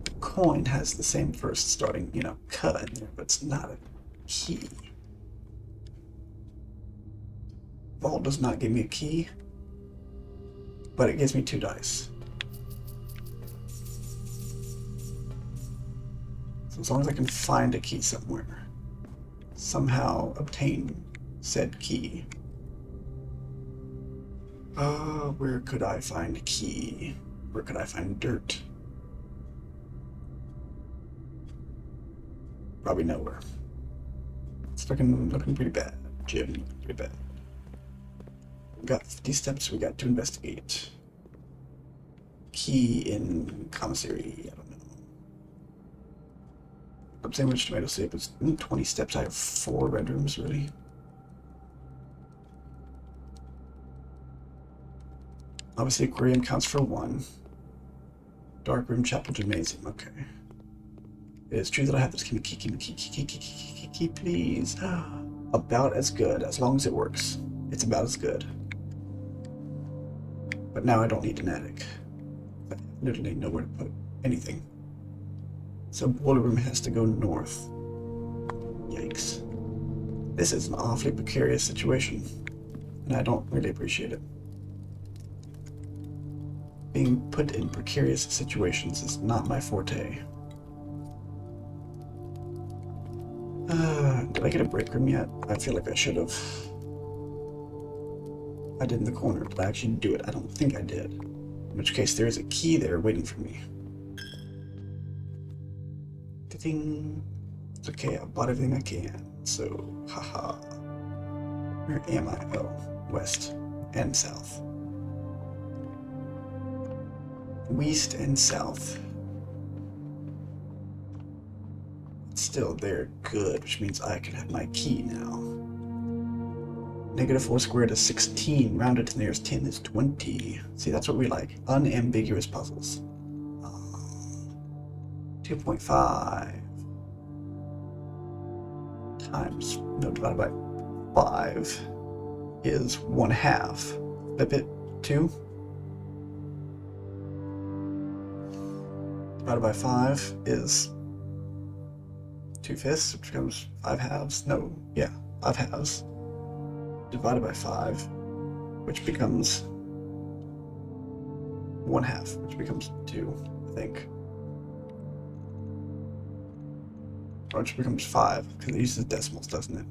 The coin has the same first starting, cut in there, but it's not a key. Vault does not give me a key, but it gives me 2 dice. So as long as I can find a key somewhere, somehow obtain said key. Where could I find a key? Where could I find dirt? Probably nowhere. It's looking pretty bad, Jim. Pretty bad. We got 50 steps we got to investigate. Key in commissary, I don't know. Club sandwich, tomato soup. It's 20 steps. I have 4 bedrooms, really. Obviously, aquarium counts for 1. Dark room, chapel, gymnasium. Okay. It is true that I have this. Give me key, please. About as good, as long as it works. It's about as good. But now I don't need an attic. I literally nowhere to put anything. So boiler room has to go north. Yikes. This is an awfully precarious situation, and I don't really appreciate it. Being put in precarious situations is not my forte. Did I get a break room yet? I feel like I should have. I did in the corner. Did I actually do it? I don't think I did. In which case, there is a key there waiting for me. Ding. It's okay, I bought everything I can. So, haha. Where am I? Oh, west and south. West and south. Still, they're good, which means I can have my key now. -4 squared is 16, rounded to the nearest 10 is 20. See, that's what we like. Unambiguous puzzles. 2.5 times, no, divided by 5 is 1/2. Flip it, 2. Divided by 5 is 2/5, which becomes 5 halves. No, yeah, 5 halves. Divided by 5, which becomes 1/2, which becomes 2, I think. Or which becomes 5, because it uses decimals, doesn't it?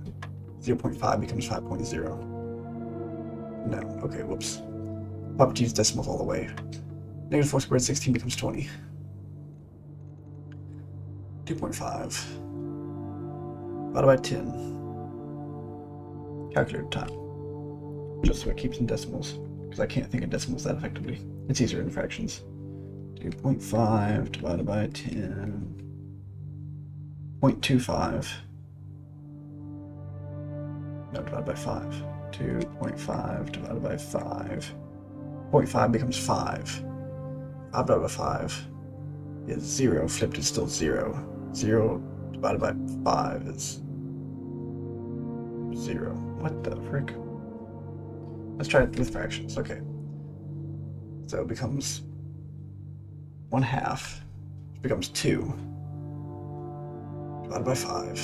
0.5 becomes 5.0. No, okay, whoops. I'll have to use decimals all the way. -4 squared 16 becomes 20. 2.5 divided by 10. Calculator time. Just so it keeps in decimals, because I can't think in decimals that effectively. It's easier in fractions. 2.5 divided by 10. 0.25. No, divided by 5. 2.5 divided by 5. 0.5 becomes 5. 5 divided by 5 is 0. Flipped is still 0. 0 divided by 5 is 0. What the frick? Let's try it with fractions. Okay. So it becomes 1/2. It becomes 2. Divided by 5.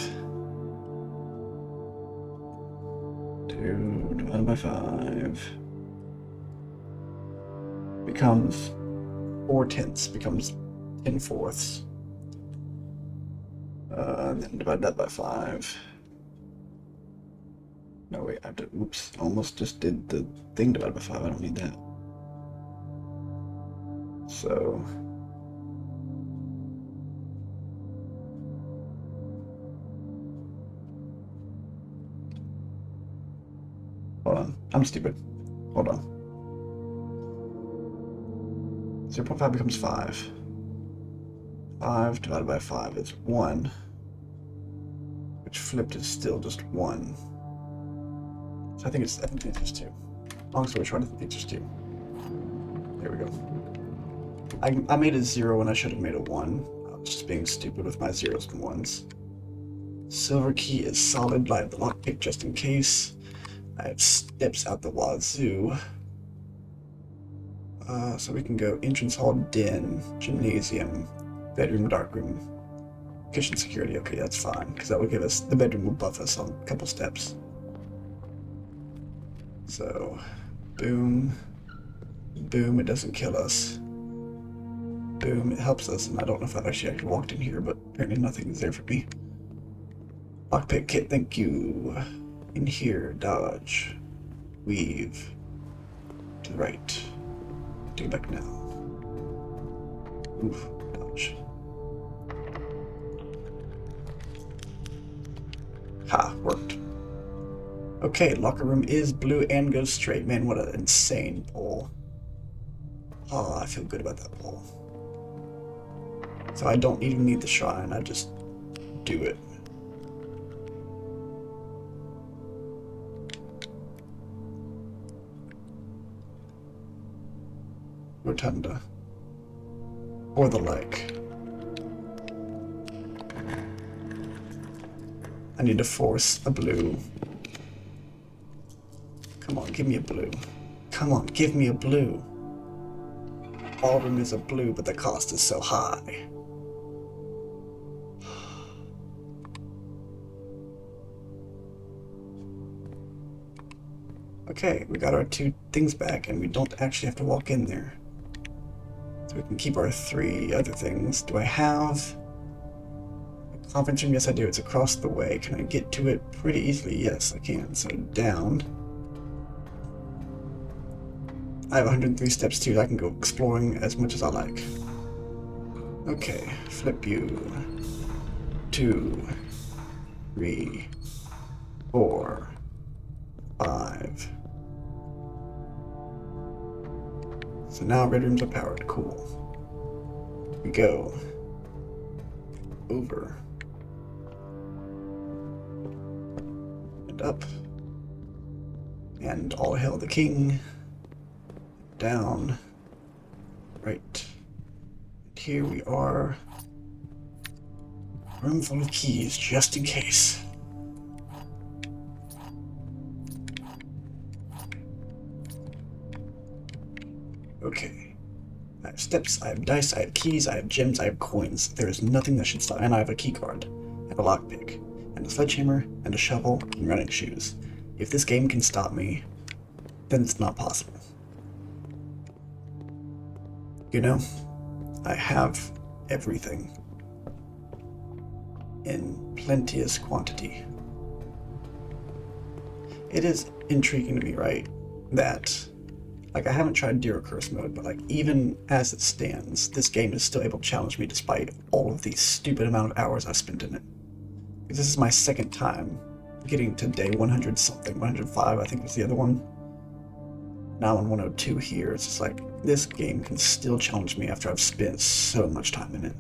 2 divided by 5 becomes 4/10. Becomes 10/4. Then divide that by 5. No, wait, I have to, oops, almost just did the thing divided by 5. I don't need that. So, Hold on. I'm stupid. Hold on. 0.5 becomes 5. 5 divided by 5 is 1. Which flipped is still just 1. So I think it's just 2. Long story short, I think it's just 2. There we go. I made a 0 when I should have made a 1. I was just being stupid with my 0s and 1s. Silver key is solid. I have the lockpick just in case. I have steps out the wazoo. So we can go entrance hall, den, gymnasium, bedroom, darkroom, kitchen security. Okay, that's fine, because that would give us, the bedroom will buff us on a couple steps. So, boom, boom, it doesn't kill us. Boom, it helps us, and I don't know if I've actually walked in here, but apparently nothing is there for me. Lockpick kit, thank you. In here, dodge, weave, to the right. Do it back now. Oof, dodge. Ha, worked. Okay, locker room is blue and goes straight. Man, what an insane pull. Oh, I feel good about that pull. So I don't even need the shrine, I just do it. Rotunda. Or the like. I need to force a blue. Come on, give me a blue. Come on, give me a blue. Ballroom is a blue, but the cost is so high. Okay, we got our 2 things back, and we don't actually have to walk in there. So we can keep our 3 other things. Do I have a conference room? Yes, I do. It's across the way. Can I get to it pretty easily? Yes, I can. So down. I have 103 steps too. I can go exploring as much as I like. Okay, flip you. 2, 3, 4, 5. So now red rooms are powered. Cool. We go over and up, and all hail the king. Down, right. And here we are. Room full of keys, just in case. Okay. I have steps, I have dice, I have keys, I have gems, I have coins. There is nothing that should stop. And I have a key card, and a lockpick, and a sledgehammer, and a shovel, and running shoes. If this game can stop me, then it's not possible. You know, I have everything in plenteous quantity. It is intriguing to me, right, that, like, I haven't tried Zero Curse mode, but, like, even as it stands, this game is still able to challenge me despite all of the stupid amount of hours I've spent in it. Because this is my second time getting to day 100 something, 105 I think was the other one. Now I'm on 102 here. It's just like, this game can still challenge me after I've spent so much time in it.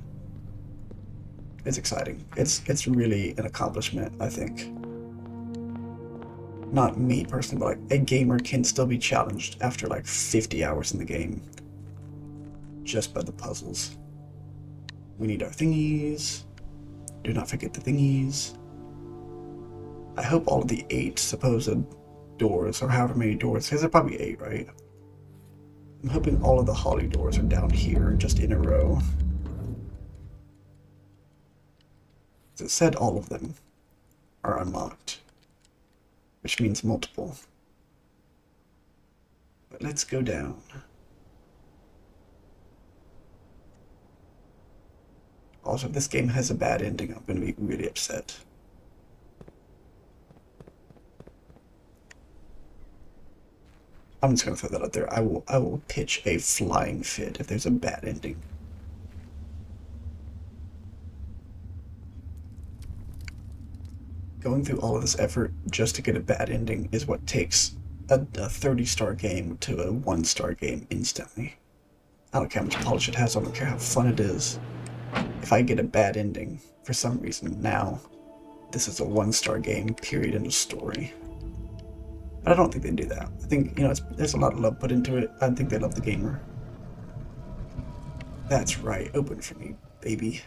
It's exciting. It's really an accomplishment, I think. Not me personally, but like a gamer can still be challenged after like 50 hours in the game. Just by the puzzles. We need our thingies. Do not forget the thingies. I hope all of the 8 supposed doors, or however many doors, because there are probably 8, right? I'm hoping all of the Holly doors are down here, just in a row. As it said, all of them are unlocked, which means multiple. But let's go down. Also, if this game has a bad ending, I'm going to be really upset. I'm just going to throw that out there. I will pitch a flying fit if there's a bad ending. Going through all of this effort just to get a bad ending is what takes a 30-star game to a 1-star game instantly. I don't care how much polish it has, I don't care how fun it is. If I get a bad ending, for some reason now, this is a 1-star game, period, end of story. But I don't think they do that. I think, there's a lot of love put into it. I think they love the gamer. That's right, open for me, baby.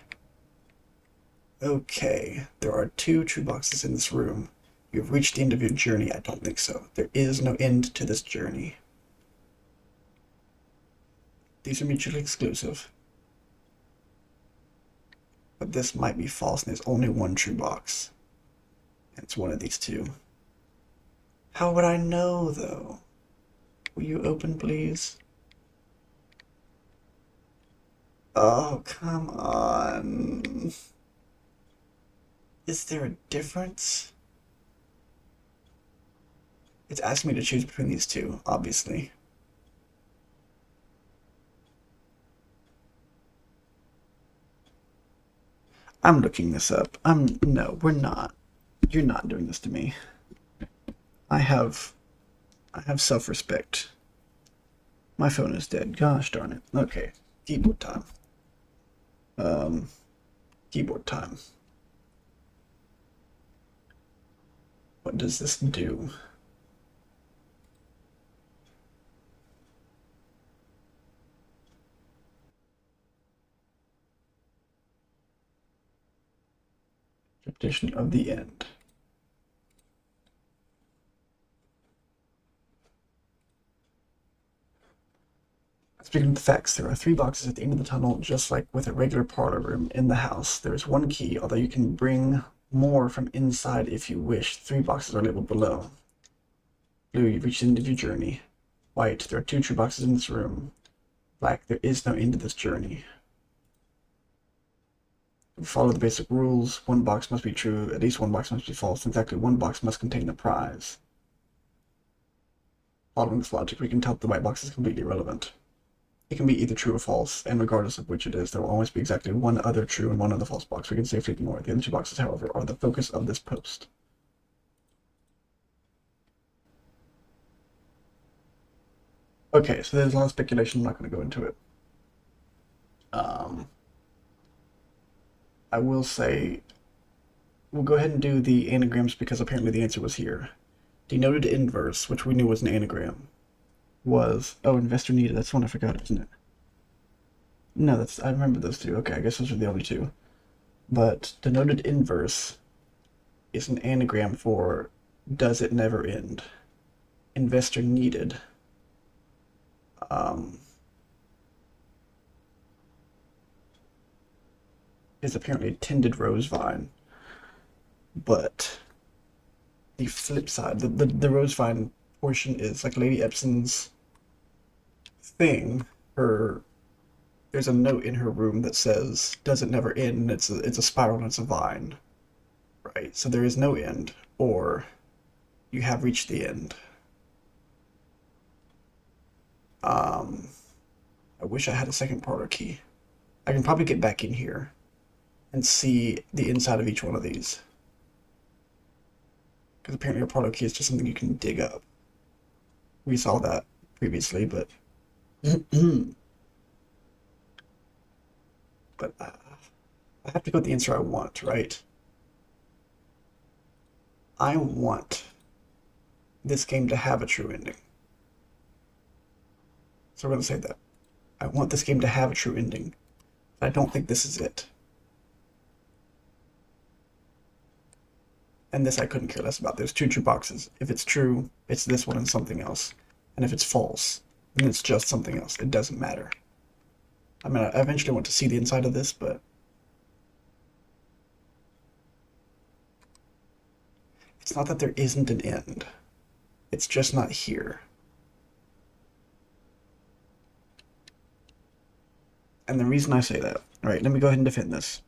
Okay, there are 2 true boxes in this room. You've reached the end of your journey. I don't think so. There is no end to this journey. These are mutually exclusive. But this might be false, and there's only 1 true box. And it's one of these 2. How would I know, though? Will you open, please? Oh, come on. Is there a difference? It's asking me to choose between these 2, obviously. I'm looking this up. No, we're not. You're not doing this to me. I have self-respect. My phone is dead. Gosh darn it. Okay. Keyboard time. Keyboard time. What does this do? Repetition of the end. Speaking of the facts, there are 3 boxes at the end of the tunnel, just like with a regular parlor room in the house. There is 1 key, although you can bring more from inside if you wish. 3 boxes are labeled below. Blue, you've reached the end of your journey. White, there are 2 true boxes in this room. Black, there is no end to this journey. Follow the basic rules. 1 box must be true, at least 1 box must be false, and exactly 1 box must contain the prize. Following this logic, we can tell that the white box is completely irrelevant. It can be either true or false, and regardless of which it is, there will always be exactly 1 other true and 1 other false box. We can safely ignore it. The other 2 boxes, however, are the focus of this post. Okay, so there's a lot of speculation. I'm not going to go into it. I will say, we'll go ahead and do the anagrams because apparently the answer was here. Denoted inverse, which we knew was an anagram, was, investor needed. That's one I forgot, isn't it? No, I remember those 2. Okay, I guess those are the only 2. But denoted inverse is an anagram for does it never end. Investor needed. Is apparently a tended rose vine. But the flip side, the rose vine portion is like Lady Epson's thing. There's a note in her room that says, does it never end? It's a spiral and it's a vine. Right? So there is no end, or you have reached the end. I wish I had a second parlor key. I can probably get back in here and see the inside of each one of these. Because apparently a parlor key is just something you can dig up. We saw that previously, but... but I have to go with the answer I want, right? I want this game to have a true ending. So we're going to say that. I want this game to have a true ending. But I don't think this is it. And this I couldn't care less about. There's 2 true boxes. If it's true, it's this one and something else. And if it's false, then it's just something else. It doesn't matter. I mean, I eventually want to see the inside of this, but... it's not that there isn't an end. It's just not here. And the reason I say that, right, let me go ahead and defend this.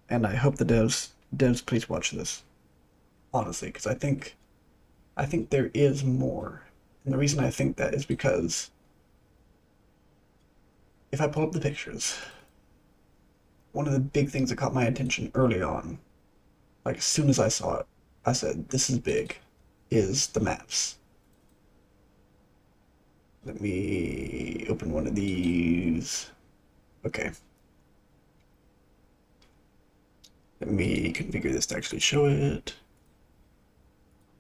And I hope the devs please watch this. Honestly, because I think there is more. And the reason I think that is because if I pull up the pictures, one of the big things that caught my attention early on, like as soon as I saw it, I said, this is big, is the maps. Let me open one of these. Okay. Let me configure this to actually show it.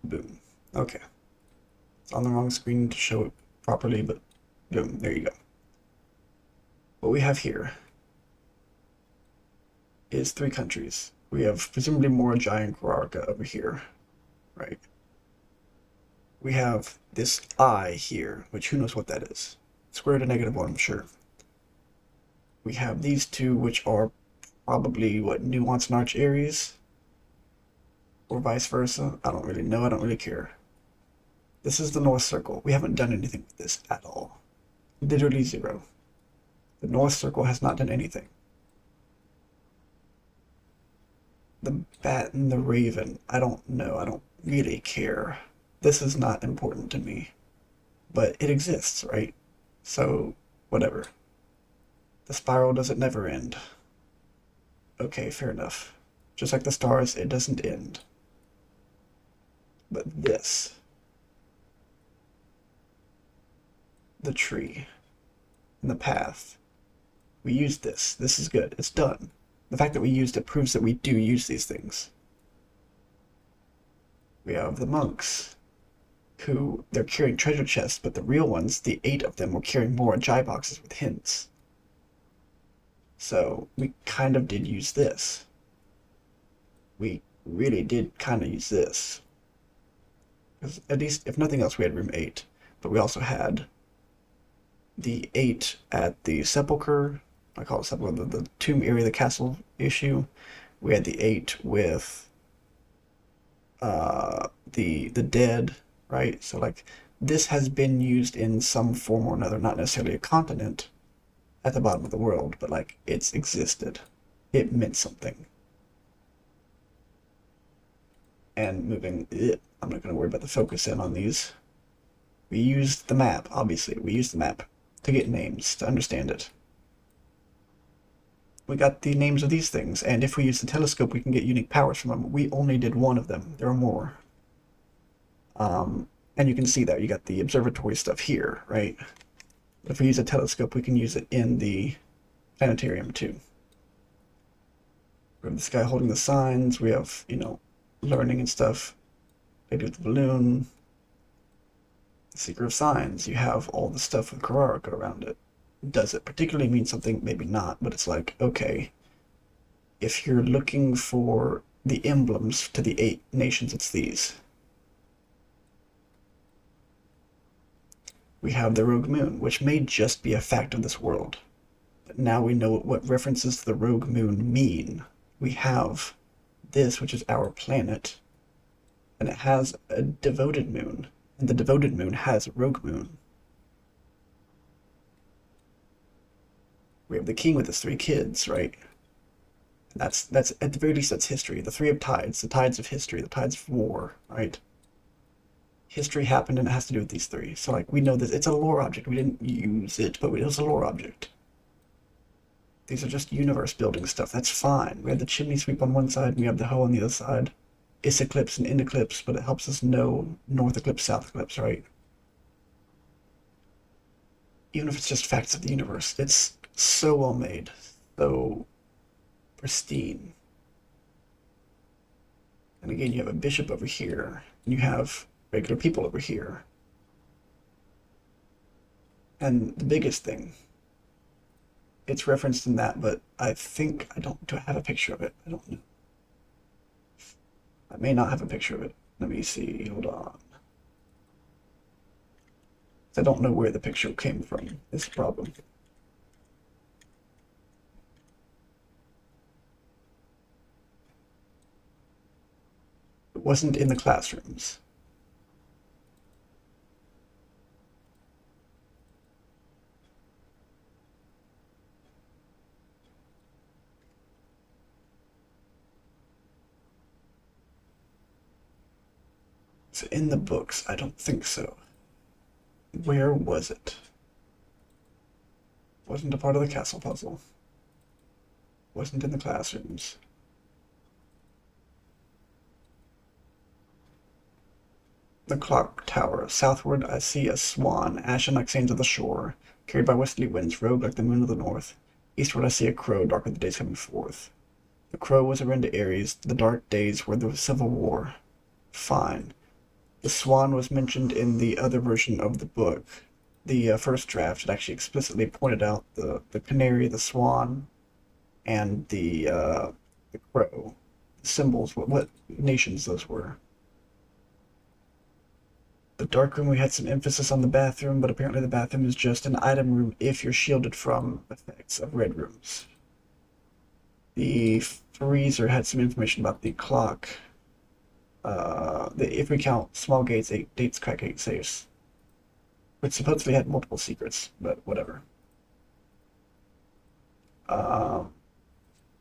Boom. Okay. It's on the wrong screen to show it properly, but boom, there you go. What we have here is 3 countries. We have presumably more giant Korarka over here, right? We have this I here, which who knows what that is. Square root of -1, I'm sure. We have these two, which are probably, what, Nuance and Arch Aries? Or vice versa? I don't really know, I don't really care. This is the North Circle. We haven't done anything with this at all. Literally 0. The North Circle has not done anything. The Bat and the Raven, I don't know, I don't really care. This is not important to me. But it exists, right? So, whatever. The spiral doesn't never end. Okay, fair enough. Just like the stars, it doesn't end. But this, the tree, and the path, we used this. This is good. It's done. The fact that we used it proves that we do use these things. We have the monks, who, they're carrying treasure chests, but the real ones, the 8 of them, were carrying more Jai boxes with hints. So we kind of did use this. We really did kind of use this. Because at least, if nothing else, we had room 8. But we also had the 8 at the sepulcher. I call it sepulcher, the tomb area, the castle issue. We had the 8 with the dead, right? So like this has been used in some form or another, not necessarily a continent at the bottom of the world, but like it's existed. It meant something. And moving it, I'm not going to worry about the focus in on these. We used the map, obviously. We used the map to get names, to understand it. We got the names of these things, and if we use the telescope, we can get unique powers from them. We only did one of them. There are more. And you can see that. You got the observatory stuff here, right? If we use a telescope, we can use it in the planetarium too. We have this guy holding the signs. We have, you know, learning and stuff. Lady with the balloon. The Seeker of Signs. You have all the stuff with Korarka around it. Does it particularly mean something? Maybe not, but it's like, okay, if you're looking for the emblems to the 8 nations, it's these. We have the Rogue Moon, which may just be a fact of this world. But now we know what references to the Rogue Moon mean. We have this, which is our planet, and it has a devoted moon, and the devoted moon has a Rogue Moon. We have the king with his 3 kids, right? That's at the very least that's history. The 3 of tides, the tides of history, the tides of war, right? History happened and it has to do with these 3. So like we know this, it's a lore object. We didn't use it, but it was a lore object. These are just universe building stuff. That's fine. We have the chimney sweep on one side, and we have the hoe on the other side. Is eclipse and end eclipse, but it helps us know north eclipse, south eclipse, right? Even if it's just facts of the universe, it's so well made, so pristine. And again, you have a bishop over here, and you have regular people over here. And the biggest thing, it's referenced in that, but I think do I have a picture of it? I don't know. I may not have a picture of it. Let me see, hold on. I don't know where the picture came from, is the problem. It wasn't in the classrooms. So in the books, I don't think so. Where was it? Wasn't a part of the castle puzzle. Wasn't in the classrooms. The clock tower. Southward I see a swan, ashen like sands of the shore, carried by westerly winds, robed like the moon of the north. Eastward I see a crow, darker the days coming forth. The crow was a rend to Ares, the dark days were the civil war. Fine. The swan was mentioned in the other version of the book. The first draft, it actually explicitly pointed out the canary, the swan, and the crow. The symbols, what nations those were. The dark room, we had some emphasis on the bathroom, but apparently the bathroom is just an item room if you're shielded from effects of red rooms. The freezer had some information about the clock. If we count small gates, 8 dates, crack 8 safes, which supposedly had multiple secrets, but whatever. Um,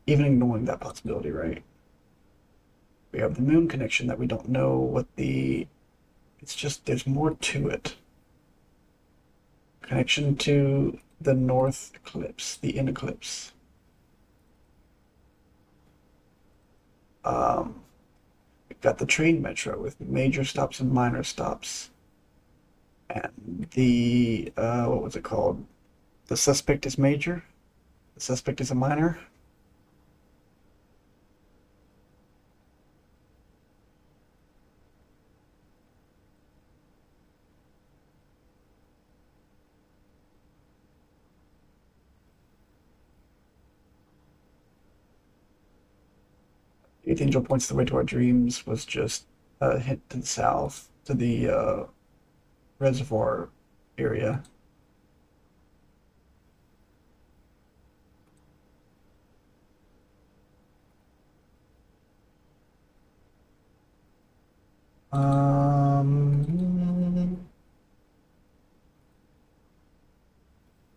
Even ignoring that possibility, right? We have the moon connection that we don't know what the. It's just there's more to it. Connection to the north eclipse, the in eclipse. Um, we've got the train metro with major stops and minor stops, and the what was it called? The suspect is major. The suspect is a minor. 8th Angel points the way to our dreams was just a hint to the south, to the reservoir area.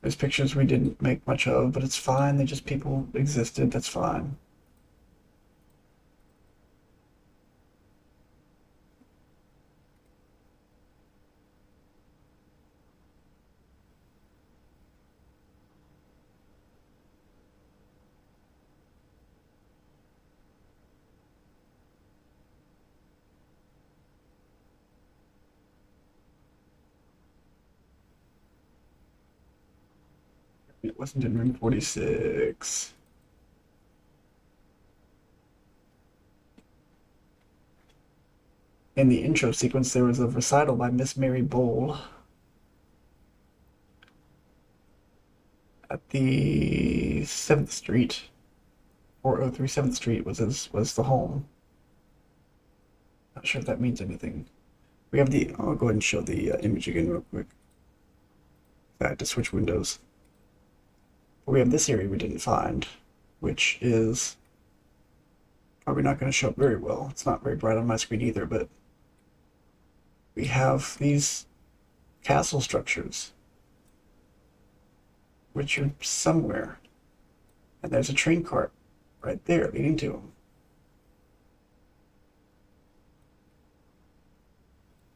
There's pictures we didn't make much of, but it's fine. They just people existed. That's fine. It wasn't in room 46. In the intro sequence, there was a recital by Miss Mary Bowl at the 7th Street. 403 7th Street was the home. Not sure if that means anything. We have the. I'll go ahead and show the image again real quick. I had to switch windows. But we have this area we didn't find, which is probably not going to show up very well. It's not very bright on my screen either, but we have these castle structures, which are somewhere. And there's a train cart right there leading to them.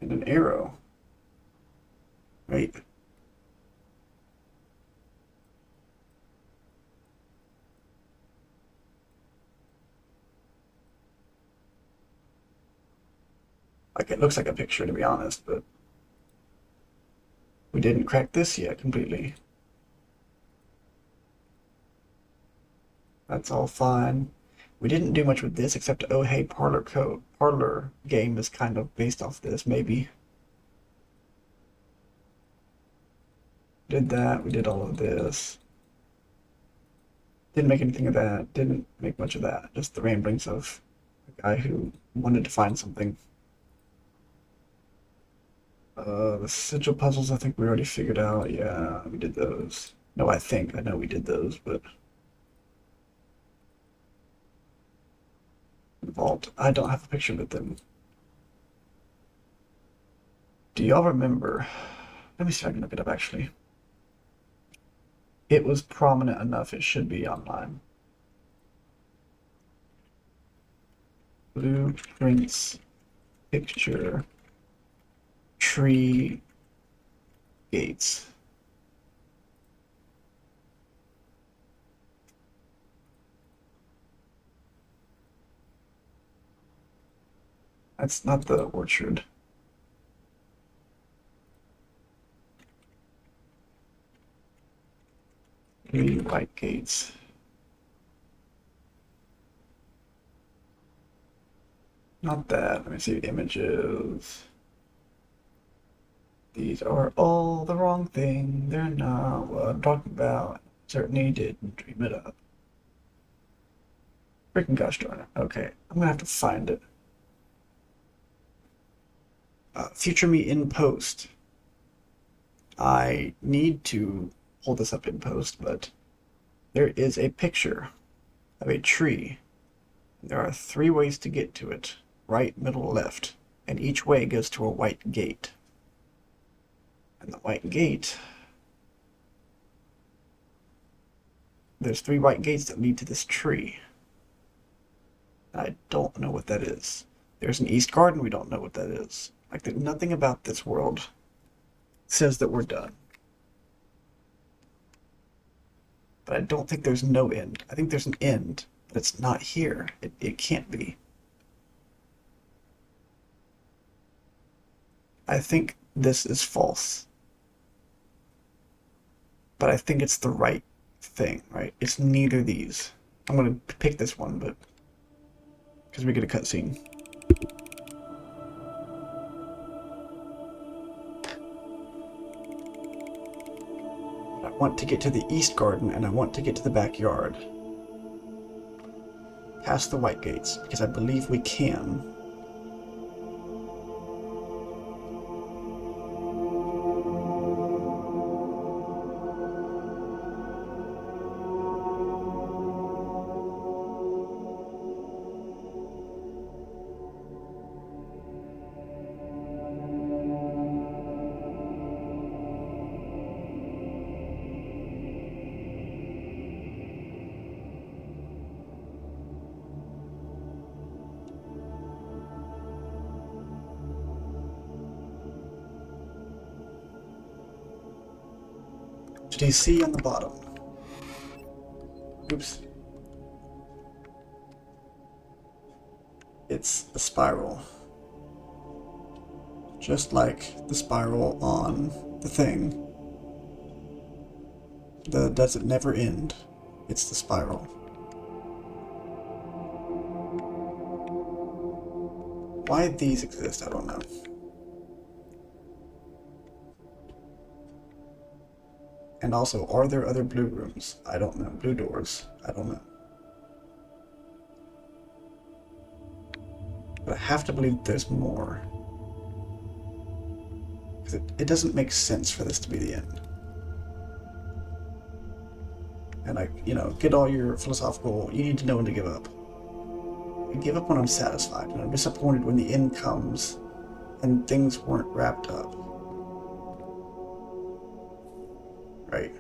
And an arrow. Right? Like it looks like a picture to be honest, but we didn't crack this yet completely. That's all fine. We didn't do much with this except oh hey parlor code parlor game is kind of based off this maybe. Did that, we did all of this. Didn't make anything of that, didn't make much of that, just the ramblings of a guy who wanted to find something. The sigil puzzles I think we already figured out. Yeah, we did those. No, I know we did those, but vault. I don't have a picture of it then. Do y'all remember? Let me see if I can look it up actually. It was prominent enough, it should be online. Blueprints, picture, tree, gates. That's not the orchard. 3 white gates. Not that. Let me see images. These are all the wrong thing. They're not what I'm talking about. Certainly didn't dream it up. Freaking gosh darn it. Okay, I'm gonna have to find it. Future me in post. I need to hold this up in post, but there is a picture of a tree. There are 3 ways to get to it: right, middle, left, and each way goes to a white gate. And the white gate, there's 3 white gates that lead to this tree. I don't know what that is. There's an East Garden, we don't know what that is. Like, nothing about this world says that we're done. But I don't think there's no end. I think there's an end, but it's not here. It can't be. I think this is false. But I think it's the right thing, right? It's neither of these. I'm gonna pick this one, but because we get a cutscene. I want to get to the East Garden, and I want to get to the backyard. Past the white gates, because I believe we can. Did you see on the bottom? Oops. It's a spiral. Just like the spiral on the thing. The does it never end? It's the spiral. Why these exist, I don't know. And also, are there other blue rooms? I don't know. Blue doors? I don't know. But I have to believe there's more. Because it doesn't make sense for this to be the end. And get all your philosophical, you need to know when to give up. I give up when I'm satisfied, and I'm disappointed when the end comes and things weren't wrapped up. Right.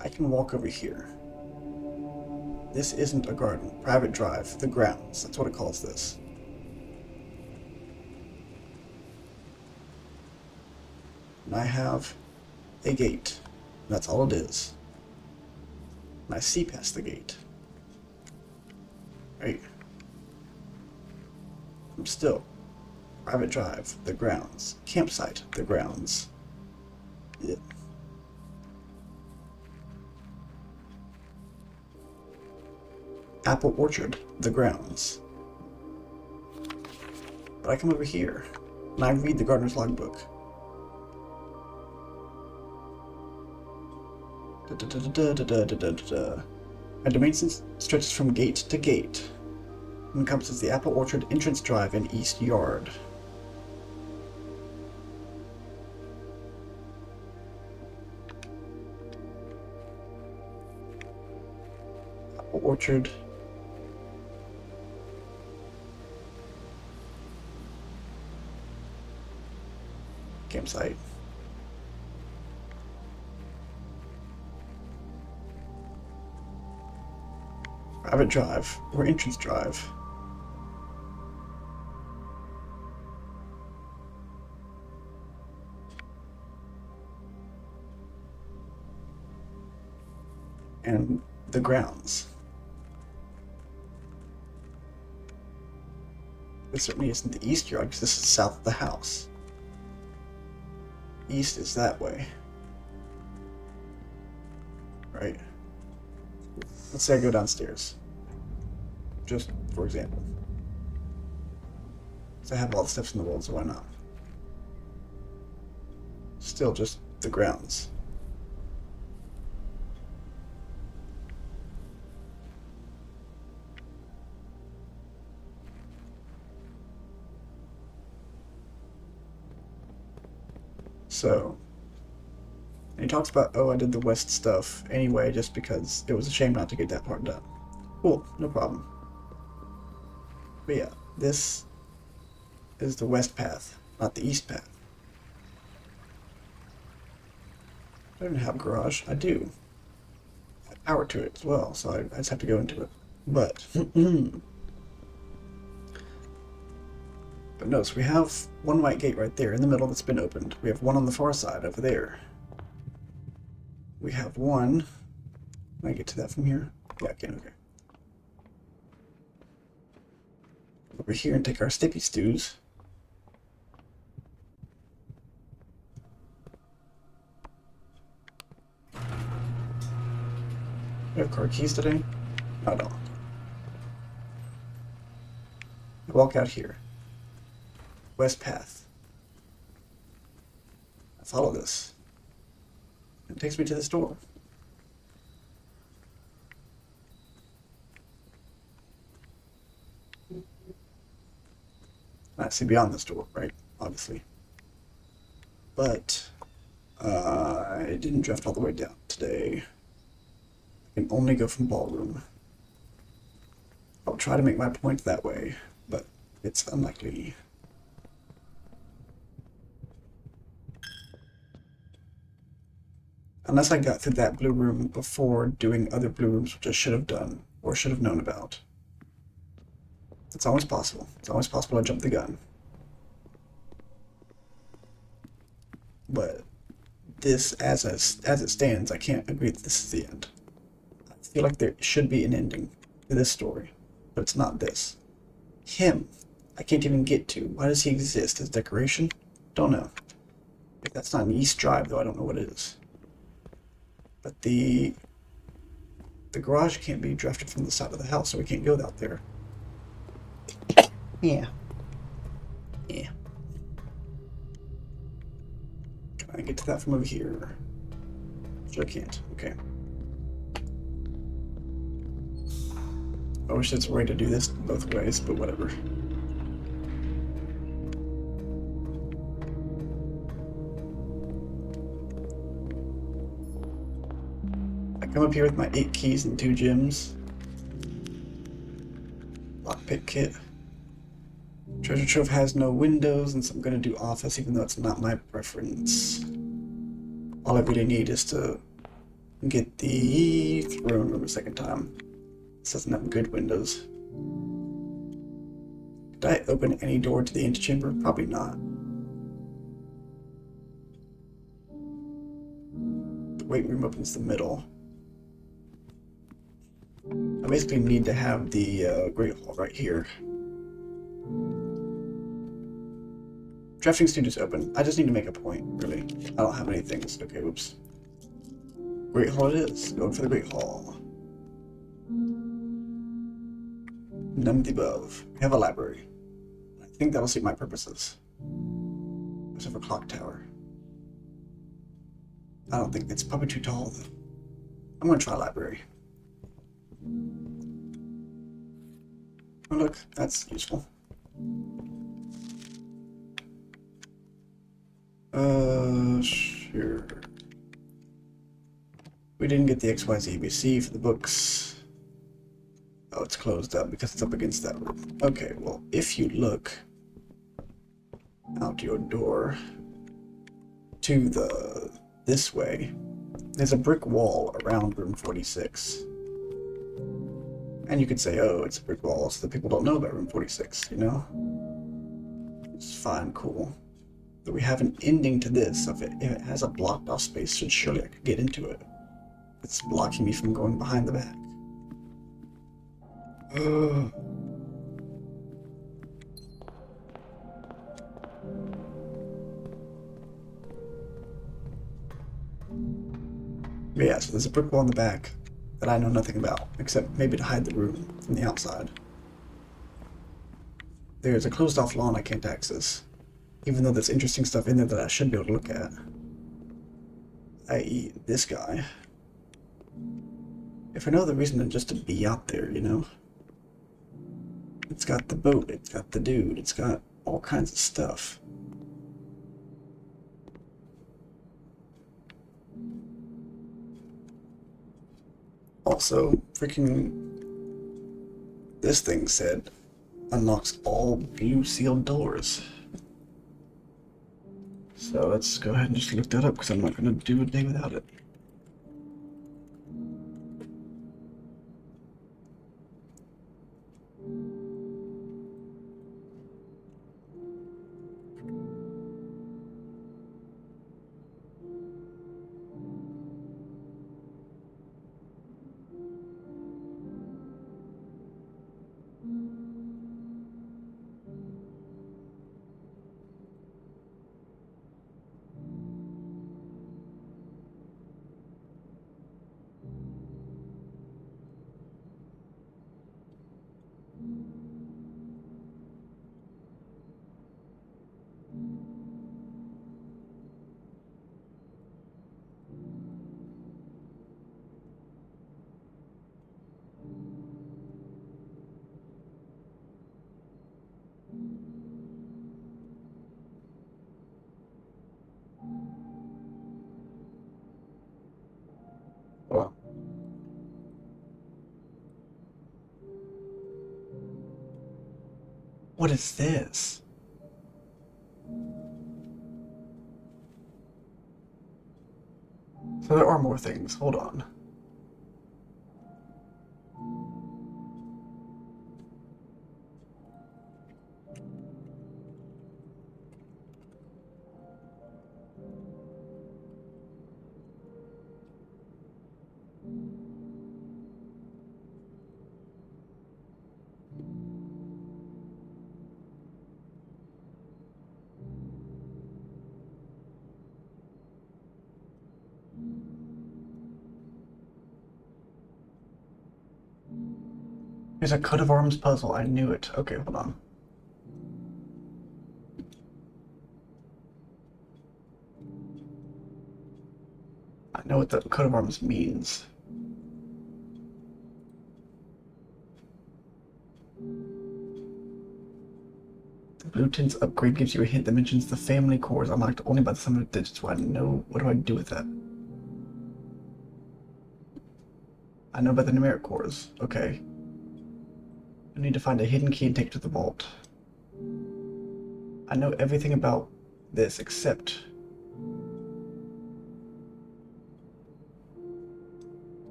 I can walk over here. This isn't a garden. Private drive. The grounds. That's what it calls this. And I have a gate. That's all it is. And I see past the gate. Right. I'm still. Private drive. The grounds. Campsite. The grounds. Yeah. Apple Orchard, the grounds. But I come over here, and I read the gardener's logbook. My domain stretches from gate to gate. It encompasses the Apple Orchard entrance drive and east yard. Apple Orchard. Campsite. Private drive or entrance drive. And the grounds. This certainly isn't the east yard because this is south of the house. East is that way. right? Let's say I go downstairs. Just for example. So I have all the steps in the world, so why not? Still just the grounds. So, and he talks about, oh, I did the west stuff anyway, just because it was a shame not to get that part done. Cool, no problem. But yeah, this is the west path, not the east path. I don't have a garage. I do. I have power to it as well, so I just have to go into it. But, but notice we have one white gate right there in the middle that's been opened. We have one on the far side over there. We have one. Can I get to that from here? Yeah, I can, okay. Over here and take our sticky stews. We have car keys today? No, I don't. I walk out here. West path. I follow this. It takes me to this door. I see beyond this door, right? Obviously. But I didn't drift all the way down today. I can only go from ballroom. I'll try to make my point that way, but it's unlikely. Unless I got through that blue room before doing other blue rooms, which I should have done, or should have known about. It's always possible. It's always possible I jump the gun. But this, as it stands, I can't agree that this is the end. I feel like there should be an ending to this story, but it's not this. Him, I can't even get to. Why does he exist as decoration? Don't know. If that's not an East Drive, though, I don't know what it is. But the garage can't be drafted from the side of the house, so we can't go out there. Yeah. Yeah. Can I get to that from over here? Sure can't. Okay. I wish there's a way to do this both ways, but whatever. I come up here with my 8 keys and 2 gems. Lockpick kit. Treasure trove has no windows, and so I'm going to do office, even though it's not my preference. All I really need is to get the throne room a second time. This doesn't have good windows. Did I open any door to the antechamber? Probably not. The weight room opens the middle. I basically need to have the Great Hall right here. Drafting studio's open. I just need to make a point, really. I don't have any things. Okay, whoops. Great Hall it is. Going for the Great Hall. None of the above. We have a library. I think that'll suit my purposes. There's a clock tower. I don't think it's probably too tall, though. I'm gonna try library. Oh, look, that's useful. Sure. We didn't get the XYZ ABC for the books. Oh, it's closed up because it's up against that room. Okay, well, if you look out your door to this way, there's a brick wall around room 46. And you could say, oh, it's a brick wall, so that people don't know about room 46, you know? It's fine, cool. But we have an ending to this. If it has a blocked off space, then surely I could get into it. It's blocking me from going behind the back. But yeah, so there's a brick wall in the back that I know nothing about, except maybe to hide the room from the outside. There's a closed off lawn I can't access, even though there's interesting stuff in there that I should be able to look at. I.e., this guy. If for no other reason than just to be out there, you know? It's got the boat, it's got the dude, it's got all kinds of stuff. Also, freaking this thing said unlocks all blue sealed doors. So let's go ahead and just look that up because I'm not going to do a day without it. Well, what is this? So there are more things. Hold on. There's a coat of arms puzzle. I knew it. Okay, hold on. I know what the coat of arms means. The blue tints upgrade gives you a hint that mentions the family cores unlocked only by the sum of digits. What do I do with that? I know about the numeric cores. Okay. I need to find a hidden key and take it to the vault. I know everything about this except...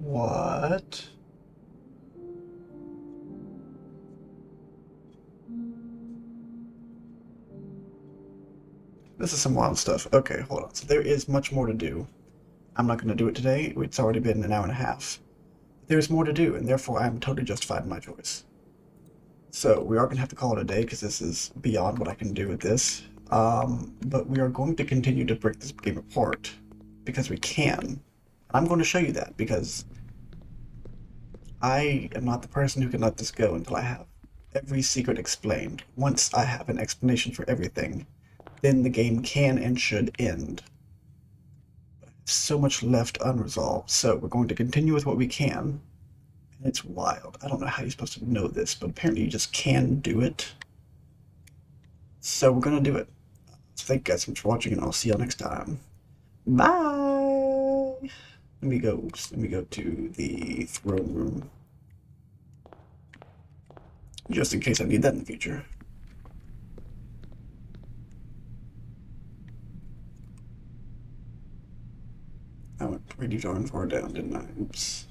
What? This is some wild stuff. Okay, hold on. So there is much more to do. I'm not going to do it today. It's already been an hour and a half. There's more to do, and therefore I'm totally justified in my choice. So we are going to have to call it a day because this is beyond what I can do with this. But we are going to continue to break this game apart because we can. I'm going to show you that because I am not the person who can let this go until I have every secret explained. Once I have an explanation for everything, then the game can and should end. So much left unresolved, so we're going to continue with what we can. And it's wild. I don't know how you're supposed to know this, but apparently you just can do it. So we're going to do it. So thank you guys so much for watching, and I'll see y'all next time. Bye! Let me go to the throne room. Just in case I need that in the future. I went pretty darn far down, didn't I? Oops.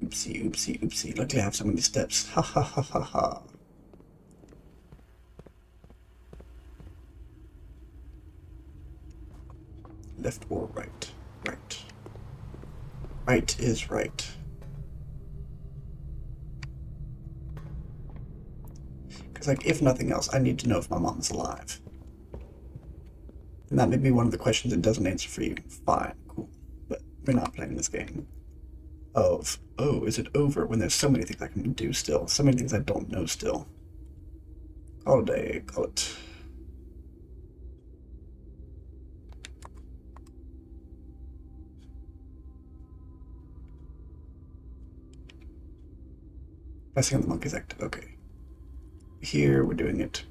Oopsie, oopsie, oopsie. Luckily I have so many steps. Ha ha ha ha ha. Left or right? Right. Right is right. Because, like, if nothing else, I need to know if my mom's alive. And that may be one of the questions it doesn't answer for you. Fine, cool. But we're not playing this game of, oh, is it over, when there's so many things I can do still, so many things I don't know still. Call it a day, call it. Pressing on the monkey's active, okay. Here we're doing it.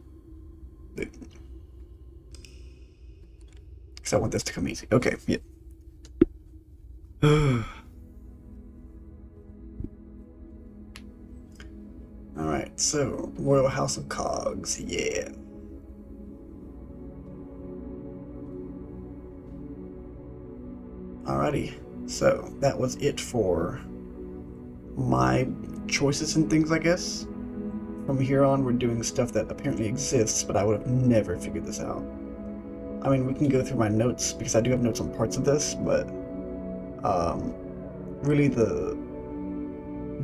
Because I want this to come easy. Okay, yeah. Alright, so Royal House of Cogs, yeah. Alrighty, so that was it for my choices and things, I guess. From here on, we're doing stuff that apparently exists, but I would have never figured this out. I mean, we can go through my notes, because I do have notes on parts of this, but really the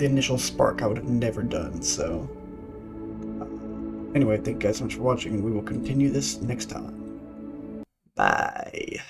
initial spark I would have never done, so anyway, thank you guys so much for watching, and we will continue this next time. Bye.